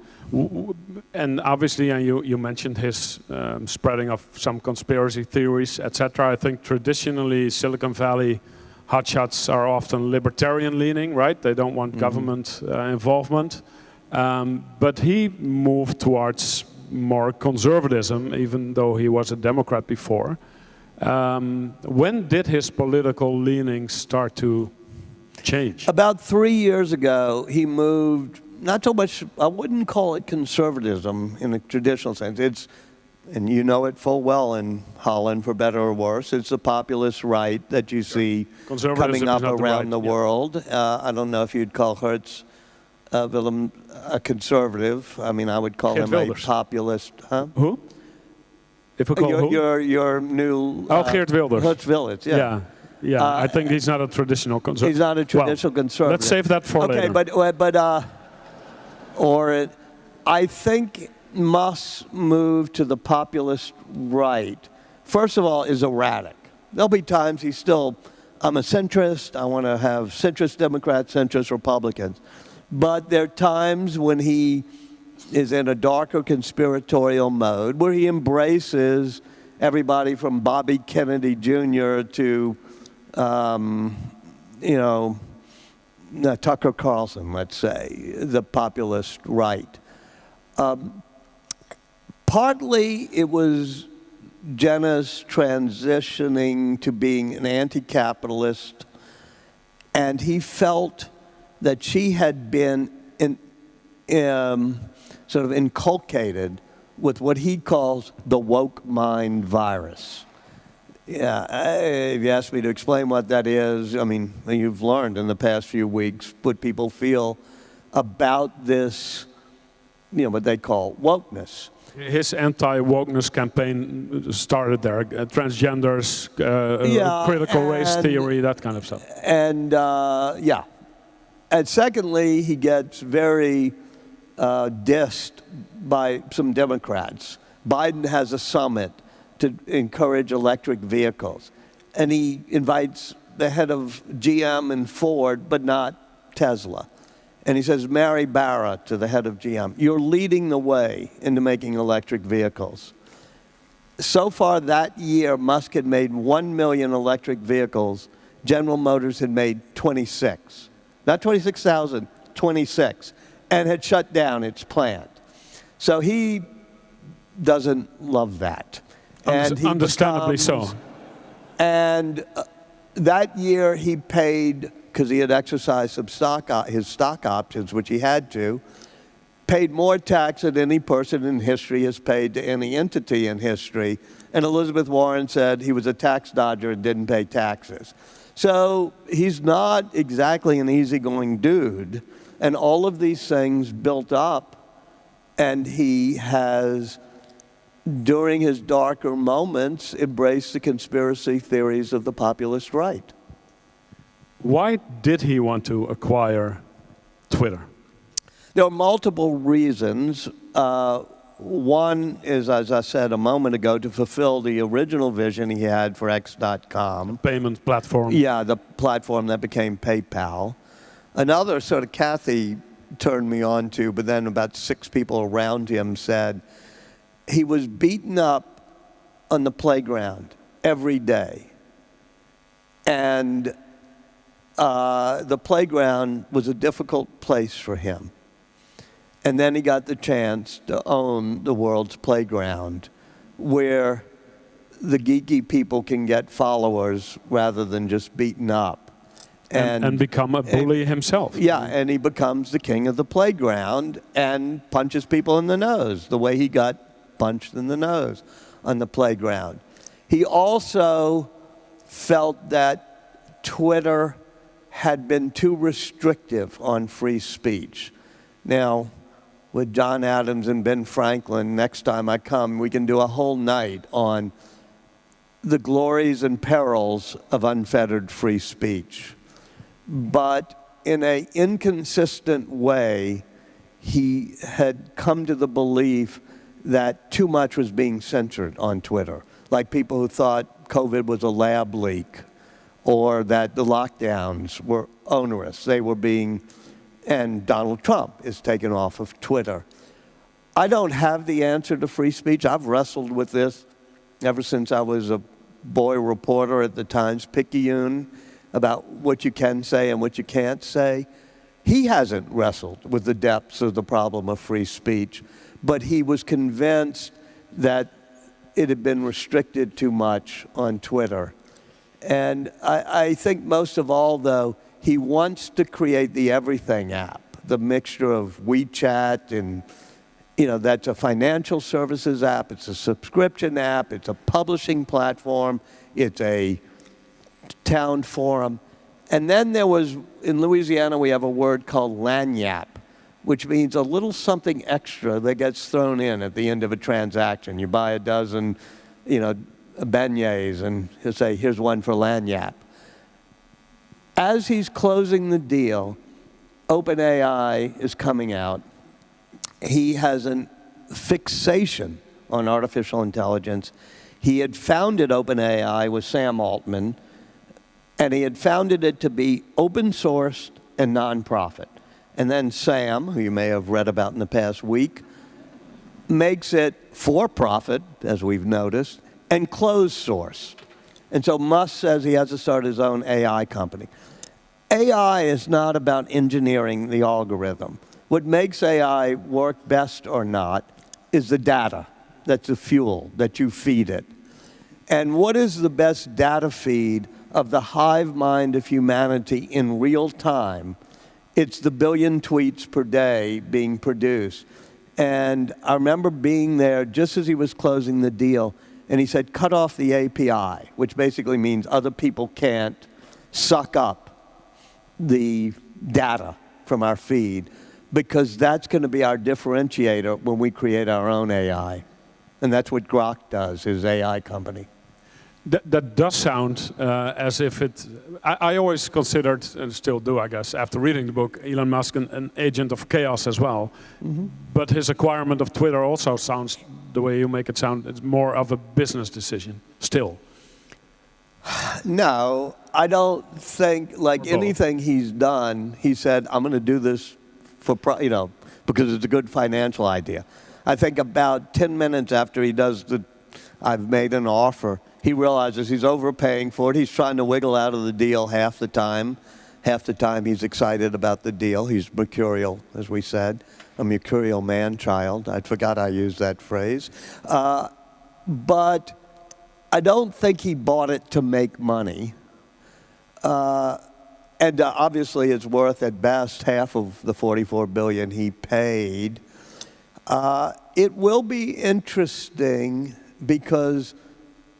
And obviously, you mentioned his spreading of some conspiracy theories, etc. I think traditionally, Silicon Valley hotshots are often libertarian-leaning, right? They don't want government involvement. But he moved towards more conservatism, even though he was a Democrat before. When did his political leanings start to change? About 3 years ago, he moved, not so much, I wouldn't call it conservatism in a traditional sense. It's, and you know it full well in Holland, for better or worse, it's the populist right that you see coming up around the world. I don't know if you'd call Hertz Willem a conservative. I mean, I would call him a populist. Huh? Who? If we call your new... Geert Wilders. Hertz Wilders, yeah. Yeah, I think he's not a traditional conservative. He's not a traditional conservative. Let's save that for later. Okay, I think Musk's move to the populist right, first of all, is erratic. There'll be times he's still, I'm a centrist, I want to have centrist Democrats, centrist Republicans. But there are times when he is in a darker conspiratorial mode where he embraces everybody from Bobby Kennedy Jr. to, Tucker Carlson, let's say, the populist right. Partly it was Jenna's transitioning to being an anti-capitalist, and he felt that she had been sort of inculcated with what he calls the woke mind virus. Yeah, if you ask me to explain what that is, I mean, you've learned in the past few weeks what people feel about this, what they call wokeness. His anti-wokeness campaign started there. Transgenders, critical race theory, that kind of stuff. And and secondly, he gets very dissed by some Democrats. Biden has a summit to encourage electric vehicles, and he invites the head of GM and Ford, but not Tesla. And he says, Mary Barra, to the head of GM, you're leading the way into making electric vehicles. So far that year, Musk had made 1 million electric vehicles. General Motors had made 26. Not 26,000, 26. And had shut down its plant. So he doesn't love that. And he understandably so. And that year he paid, because he had exercised some his stock options, which he had to, paid more tax than any person in history has paid to any entity in history. And Elizabeth Warren said he was a tax dodger and didn't pay taxes. So he's not exactly an easygoing dude. And all of these things built up, and he has, during his darker moments, embraced the conspiracy theories of the populist right. Why did he want to acquire Twitter? There are multiple reasons. One is, as I said a moment ago, to fulfill the original vision he had for X.com. Payment platform. Yeah, the platform that became PayPal. Another sort of Kathy turned me on to, but then about 6 people around him said, he was beaten up on the playground every day. And the playground was a difficult place for him. And then he got the chance to own the world's playground, where the geeky people can get followers rather than just beaten up. And become a bully himself. Yeah, and he becomes the king of the playground and punches people in the nose, the way he got punched in the nose on the playground. He also felt that Twitter had been too restrictive on free speech. Now, with John Adams and Ben Franklin, next time I come, we can do a whole night on the glories and perils of unfettered free speech. But in an inconsistent way, he had come to the belief that too much was being censored on Twitter. Like people who thought COVID was a lab leak, or that the lockdowns were onerous. They were being, and Donald Trump is taken off of Twitter. I don't have the answer to free speech. I've wrestled with this ever since I was a boy reporter at the Times-Picayune, about what you can say and what you can't say. He hasn't wrestled with the depths of the problem of free speech, but he was convinced that it had been restricted too much on Twitter. And I think most of all, though, he wants to create the everything app, the mixture of WeChat and, that's a financial services app, it's a subscription app, it's a publishing platform, it's a town forum. And then there was, in Louisiana, we have a word called lagniappe, which means a little something extra that gets thrown in at the end of a transaction. You buy a dozen, beignets, and he'll say, here's one for lagniappe. As he's closing the deal, OpenAI is coming out. He has a fixation on artificial intelligence. He had founded OpenAI with Sam Altman, and he had founded it to be open sourced and nonprofit. And then Sam, who you may have read about in the past week, makes it for profit, as we've noticed, and closed source. And so Musk says he has to start his own AI company. AI is not about engineering the algorithm. What makes AI work best or not is the data. That's the fuel that you feed it. And what is the best data feed of the hive mind of humanity in real time? It's the billion tweets per day being produced. And I remember being there just as he was closing the deal, and he said, cut off the API, which basically means other people can't suck up the data from our feed, because that's going to be our differentiator when we create our own AI. And that's what Grok does, his AI company. That does sound as if it... I always considered, and still do, I guess, after reading the book, Elon Musk an agent of chaos as well. Mm-hmm. But his acquirement of Twitter also sounds, the way you make it sound, it's more of a business decision, still. No, I don't think, like anything he's done, he said, I'm going to do this for, because it's a good financial idea. I think about 10 minutes after he does I've made an offer, he realizes he's overpaying for it. He's trying to wiggle out of the deal half the time. Half the time he's excited about the deal. He's mercurial, as we said, a mercurial man-child. I forgot I used that phrase. But I don't think he bought it to make money. And obviously it's worth at best half of the $44 billion he paid. It will be interesting because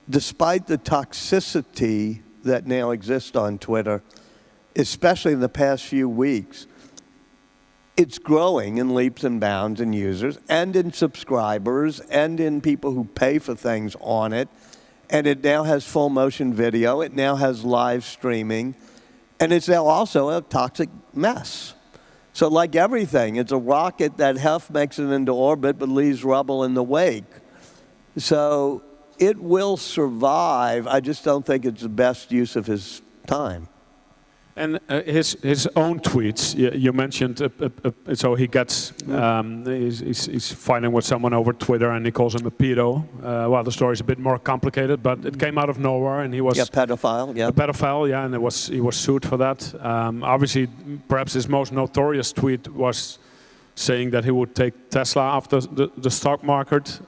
despite the toxicity that now exists on Twitter, especially in the past few weeks, it's growing in leaps and bounds in users and in subscribers and in people who pay for things on it. And it now has full motion video. It now has live streaming. And it's now also a toxic mess. So like everything, it's a rocket that half makes it into orbit but leaves rubble in the wake. So it will survive. I just don't think it's the best use of his time. And his own tweets, you mentioned, so he gets, he's fighting with someone over Twitter and he calls him a pedo. Well, the story's a bit more complicated, but it came out of nowhere and he was... Yeah, pedophile, yeah. A pedophile, yeah, and he was sued for that. Obviously, perhaps his most notorious tweet was saying that he would take Tesla off the stock market.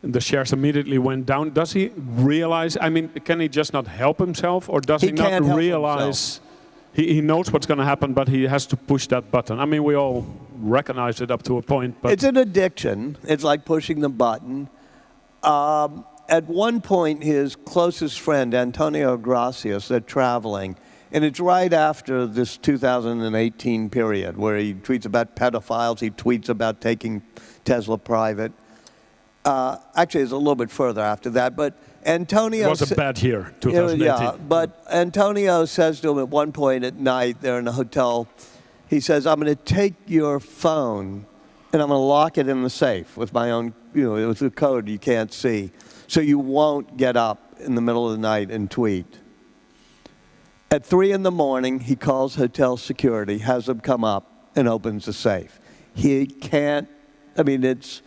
The shares immediately went down. Does he realize, I mean, can he just not help himself, or does he not realize he knows what's going to happen, but he has to push that button? I mean, we all recognize it up to a point, but... It's an addiction. It's like pushing the button. At one point, his closest friend, Antonio Gracias, they're traveling, and it's right after this 2018 period where he tweets about pedophiles, he tweets about taking Tesla private. Actually, it's a little bit further after that, but Antonio... It was a bad year, 2018. Yeah, but Antonio says to him at one point at night, they're in a hotel, he says, I'm going to take your phone and I'm going to lock it in the safe with my own, with a code you can't see, so you won't get up in the middle of the night and tweet. At 3 in the morning, he calls hotel security, has them come up, and opens the safe. He can't, I mean, it's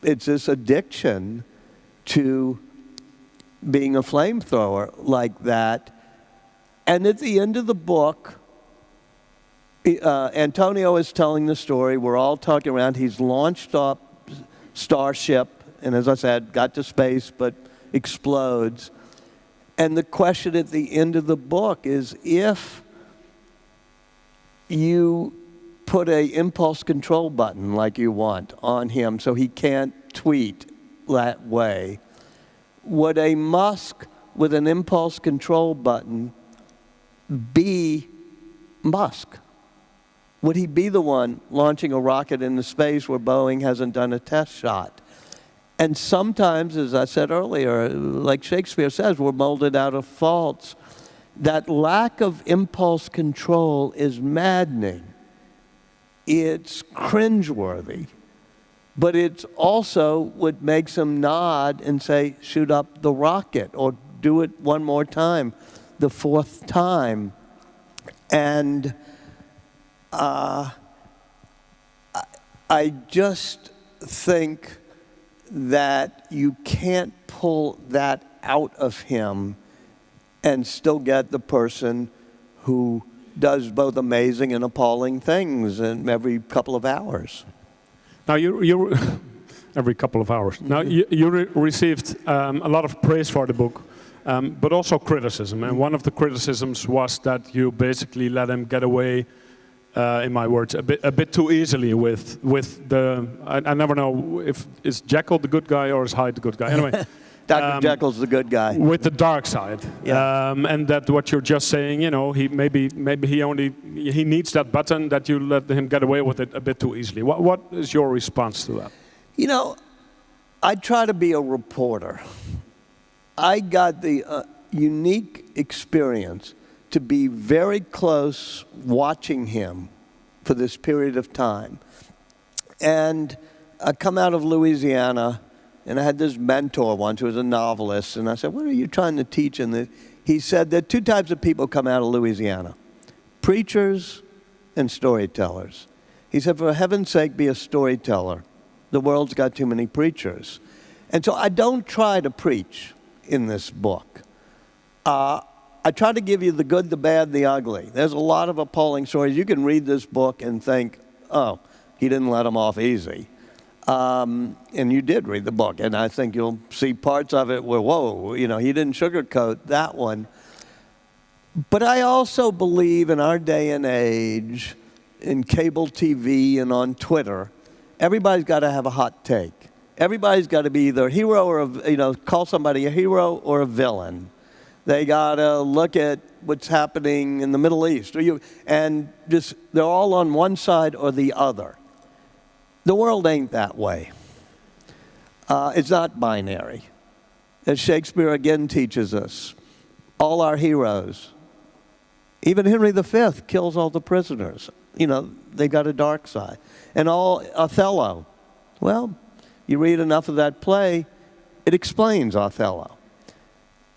this addiction to being a flamethrower like that. And at the end of the book, Antonio is telling the story. We're all talking around. He's launched up Starship, and as I said, got to space, but explodes. And the question at the end of the book is, if you put an impulse control button like you want on him so he can't tweet that way, would a Musk with an impulse control button be Musk? Would he be the one launching a rocket into space where Boeing hasn't done a test shot? And sometimes, as I said earlier, like Shakespeare says, we're molded out of faults. That lack of impulse control is maddening. It's cringeworthy, but it's also what makes him nod and say, shoot up the rocket, or do it one more time, the fourth time. And I just think that you can't pull that out of him and still get the person who does both amazing and appalling things in every couple of hours. Now, every couple of hours. Now, you received a lot of praise for the book, but also criticism. And one of the criticisms was that you basically let him get away, in my words, a bit too easily with the. I never know if is Jekyll the good guy or is Hyde the good guy. Anyway. Dr. Jekyll's the good guy. With the dark side, yeah. And that what you're just saying, you know, he maybe he needs that button that you let him get away with it a bit too easily. What is your response to that? You know, I try to be a reporter. I got the unique experience to be very close watching him for this period of time, and I come out of Louisiana. And I had this mentor once who was a novelist, and I said, what are you trying to teach in this? He said, there are two types of people come out of Louisiana, preachers and storytellers. He said, for heaven's sake, be a storyteller. The world's got too many preachers. And so I don't try to preach in this book. I try to give you the good, the bad, the ugly. There's a lot of appalling stories. You can read this book and think, oh, he didn't let them off easy. And you did read the book, and I think you'll see parts of it where, whoa, you know, he didn't sugarcoat that one. But I also believe in our day and age, in cable TV and on Twitter, everybody's got to have a hot take. Everybody's got to be either a hero or, call somebody a hero or a villain. They got to look at what's happening in the Middle East. They're all on one side or the other. The world ain't that way. It's not binary. As Shakespeare again teaches us, all our heroes, even Henry V kills all the prisoners. You know, they got a dark side. And Othello, well, you read enough of that play, it explains Othello.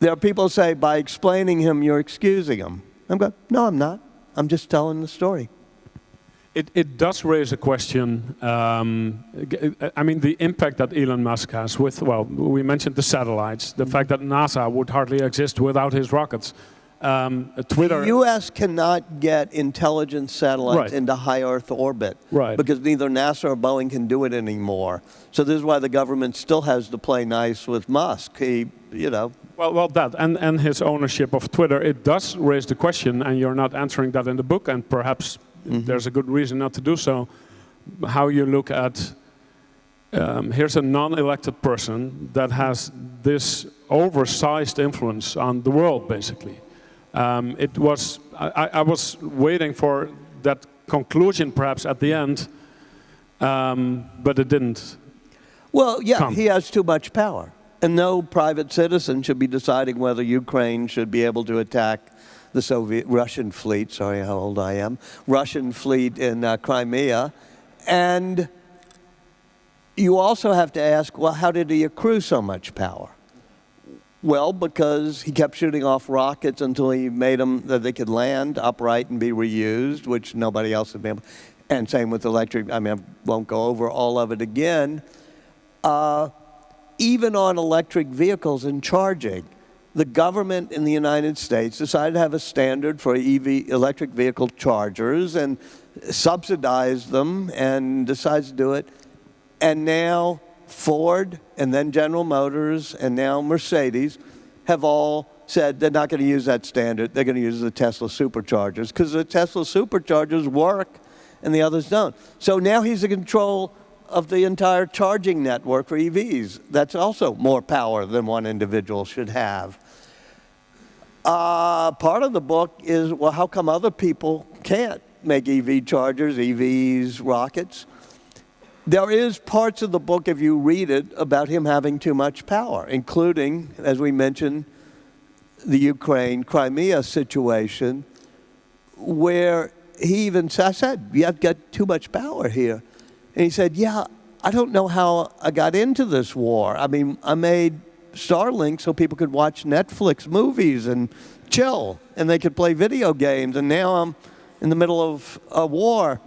There are people who say, by explaining him, you're excusing him. I'm going, no, I'm not. I'm just telling the story. It does raise a question. I mean, the impact that Elon Musk has with, well, we mentioned the satellites, the fact that NASA would hardly exist without his rockets. Twitter. The U.S. cannot get intelligence satellites into high Earth orbit because neither NASA or Boeing can do it anymore. So this is why the government still has to play nice with Musk. Well, that and his ownership of Twitter, it does raise the question, and you're not answering that in the book, and perhaps there's a good reason not to do so. How you look at here's a non-elected person that has this oversized influence on the world, basically. I was waiting for that conclusion, perhaps at the end, but it didn't. Well, yeah, come. He has too much power, and no private citizen should be deciding whether Ukraine should be able to attack the Russian fleet, sorry how old I am, Russian fleet in Crimea. And you also have to ask, well, how did he accrue so much power? Well, because he kept shooting off rockets until he made them that they could land upright and be reused, which nobody else would be able. And same with electric, I mean, I won't go over all of it again. Even on electric vehicles and charging, the government in the United States decided to have a standard for electric vehicle chargers and subsidize them and decides to do it. And now Ford and then General Motors and now Mercedes have all said they're not going to use that standard. They're going to use the Tesla superchargers because the Tesla superchargers work and the others don't. So now he's in control of the entire charging network for EVs. That's also more power than one individual should have. Part of the book is, well, how come other people can't make EV chargers, EVs, rockets? There is parts of the book, if you read it, about him having too much power, including, as we mentioned, the Ukraine-Crimea situation, where he even said, you have got too much power here. And he said, yeah, I don't know how I got into this war. I mean, I made Starlink so people could watch Netflix movies and chill, and they could play video games, and now I'm in the middle of a war.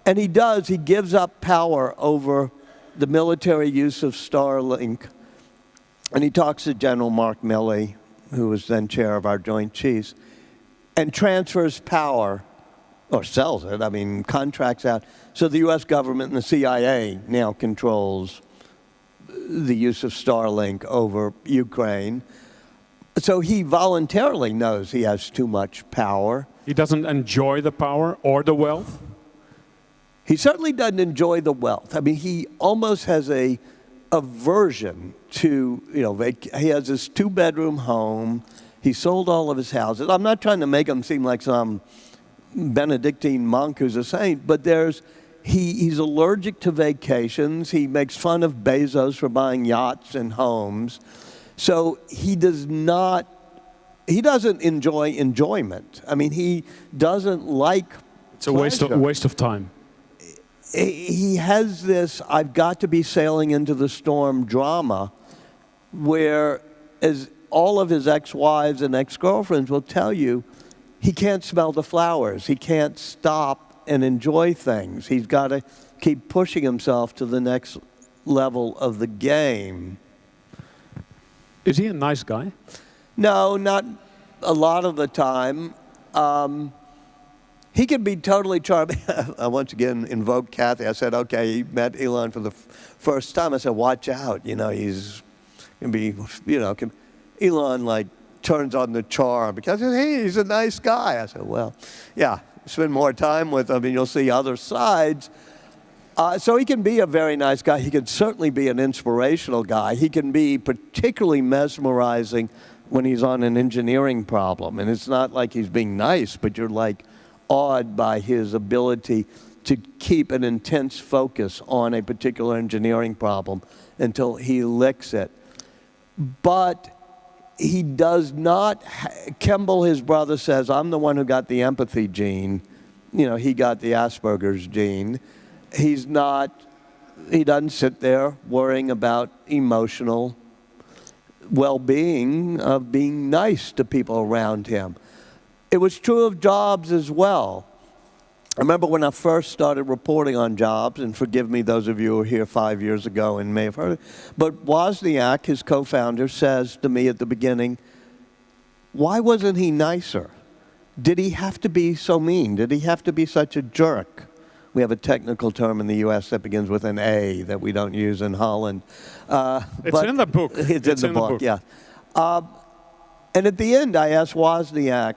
And he gives up power over the military use of Starlink. And he talks to General Mark Milley, who was then chair of our Joint Chiefs, and transfers power, or sells it, I mean, contracts out. So the U.S. government and the CIA now controls the use of Starlink over Ukraine. So he voluntarily knows he has too much power. He doesn't enjoy the power or the wealth? He certainly doesn't enjoy the wealth. I mean, he almost has a aversion to, he has this 2-bedroom home. He sold all of his houses. I'm not trying to make him seem like some Benedictine monk who's a saint, but he's allergic to vacations. He makes fun of Bezos for buying yachts and homes. So he doesn't enjoy enjoyment. I mean, he doesn't like It's a waste of time. He has this I've got to be sailing into the storm drama where, as all of his ex-wives and ex-girlfriends will tell you, he can't smell the flowers. He can't stop and enjoy things. He's got to keep pushing himself to the next level of the game. Is he a nice guy? No, not a lot of the time. He can be totally charming. I once again invoked Kathy. I said, okay, he met Elon for the first time. I said, watch out. He's going to be, Elon turns on the charm because, hey, he's a nice guy. I said, well, yeah, spend more time with him and you'll see other sides. So he can be a very nice guy. He can certainly be an inspirational guy. He can be particularly mesmerizing when he's on an engineering problem. And it's not like he's being nice, but you're awed by his ability to keep an intense focus on a particular engineering problem until he licks it. But he does not, Kimball, his brother, says, I'm the one who got the empathy gene. He got the Asperger's gene. He doesn't sit there worrying about emotional well-being of being nice to people around him. It was true of Jobs as well. I remember when I first started reporting on Jobs, and forgive me those of you who were here 5 years ago and may have heard it, but Wozniak, his co-founder, says to me at the beginning, why wasn't he nicer? Did he have to be so mean? Did he have to be such a jerk? We have a technical term in the U.S. that begins with an A that we don't use in Holland. It's in the book. It's in the book, yeah. And at the end, I asked Wozniak,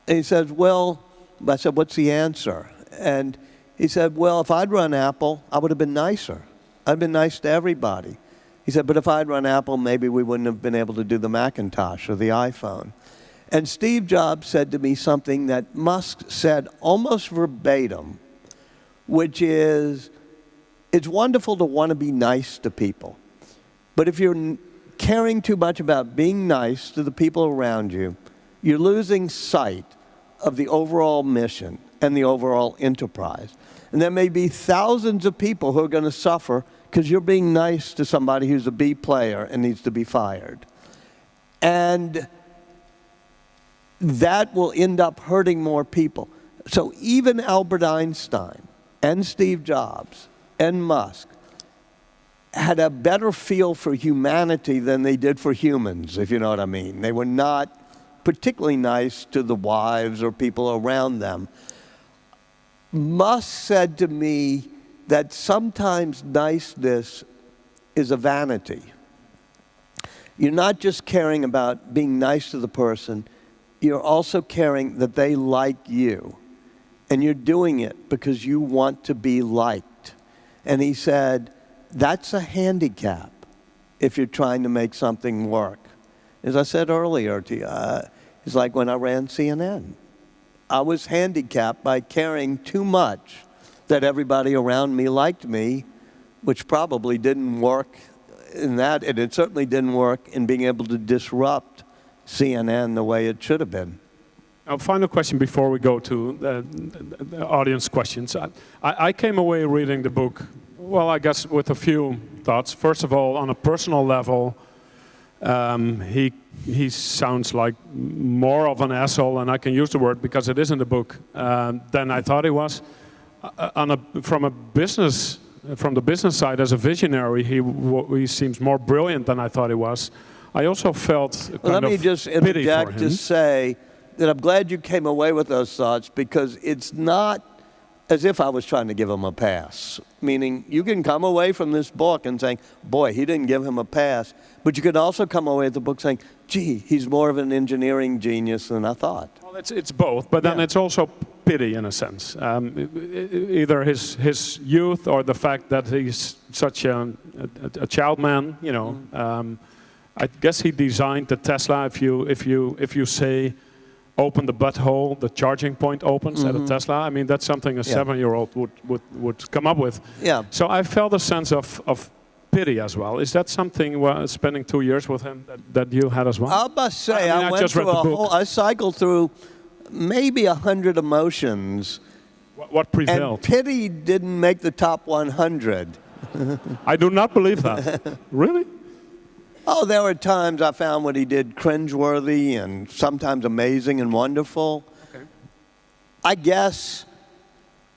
and he says, I said, what's the answer? And he said, well, if I'd run Apple, I would have been nicer. I'd been nice to everybody. He said, but if I'd run Apple, maybe we wouldn't have been able to do the Macintosh or the iPhone. And Steve Jobs said to me something that Musk said almost verbatim, which is, it's wonderful to want to be nice to people. But if you're caring too much about being nice to the people around you, you're losing sight of the overall mission and the overall enterprise. And there may be thousands of people who are going to suffer because you're being nice to somebody who's a B player and needs to be fired. And that will end up hurting more people. So even Albert Einstein and Steve Jobs and Musk had a better feel for humanity than they did for humans, if you know what I mean. They were not particularly nice to the wives or people around them. Musk said to me that sometimes niceness is a vanity. You're not just caring about being nice to the person, you're also caring that they like you. And you're doing it because you want to be liked. And he said, that's a handicap if you're trying to make something work. As I said earlier to you, it's like when I ran CNN. I was handicapped by caring too much that everybody around me liked me, which probably didn't work in that, and it certainly didn't work in being able to disrupt CNN the way it should have been. Final question before we go to the audience questions. I came away reading the book, well, I guess with a few thoughts. First of all, on a personal level, he sounds like more of an asshole, and I can use the word because it is in the book, than I thought he was. From the business side, as a visionary, he seems more brilliant than I thought he was. I also felt Let me just interject to say that I'm glad you came away with those thoughts, because it's not as if I was trying to give him a pass. Meaning, you can come away from this book and saying, boy, he didn't give him a pass. But you could also come away with the book saying, gee, he's more of an engineering genius than I thought. Well, it's both, but then it's also pity in a sense. Either his youth or the fact that he's such a child man, you know. I guess he designed the Tesla. If you say, open the butthole, the charging point opens at a Tesla. I mean, that's something a 7-year-old would come up with. Yeah. So I felt a sense of pity as well. Is that something, spending 2 years with him, that you had as well? I must say, I went through I cycled through maybe 100 emotions. What prevailed? And pity didn't make the top 100. I do not believe that. Really? Oh, there were times I found what he did cringeworthy and sometimes amazing and wonderful. Okay. I guess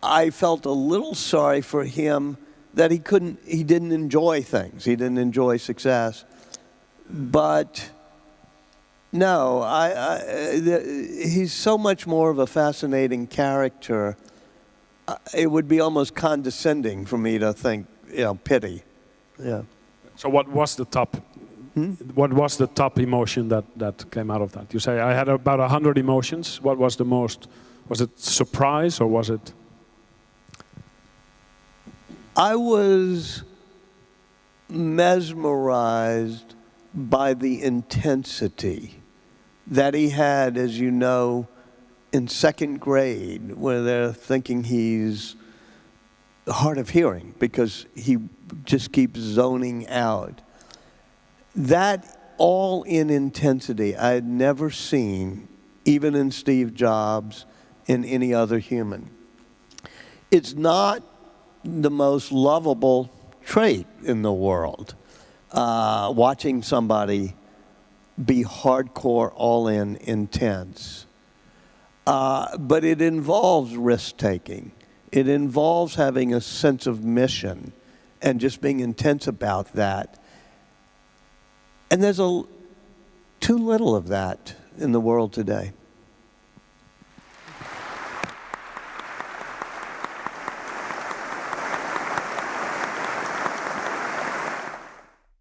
I felt a little sorry for him that he didn't enjoy things. He didn't enjoy success. But no, he's so much more of a fascinating character. It would be almost condescending for me to think, pity. Yeah. So what was the top? What was the top emotion that came out of that? You say I had about 100 emotions. What was the most? Was it surprise or was it? I was mesmerized by the intensity that he had, as you know, in second grade, where they're thinking he's hard of hearing because he just keeps zoning out. That all in intensity I had never seen, even in Steve Jobs, in any other human. It's not the most lovable trait in the world, watching somebody be hardcore, all-in, intense. But it involves risk-taking. It involves having a sense of mission and just being intense about that. And there's too little of that in the world today.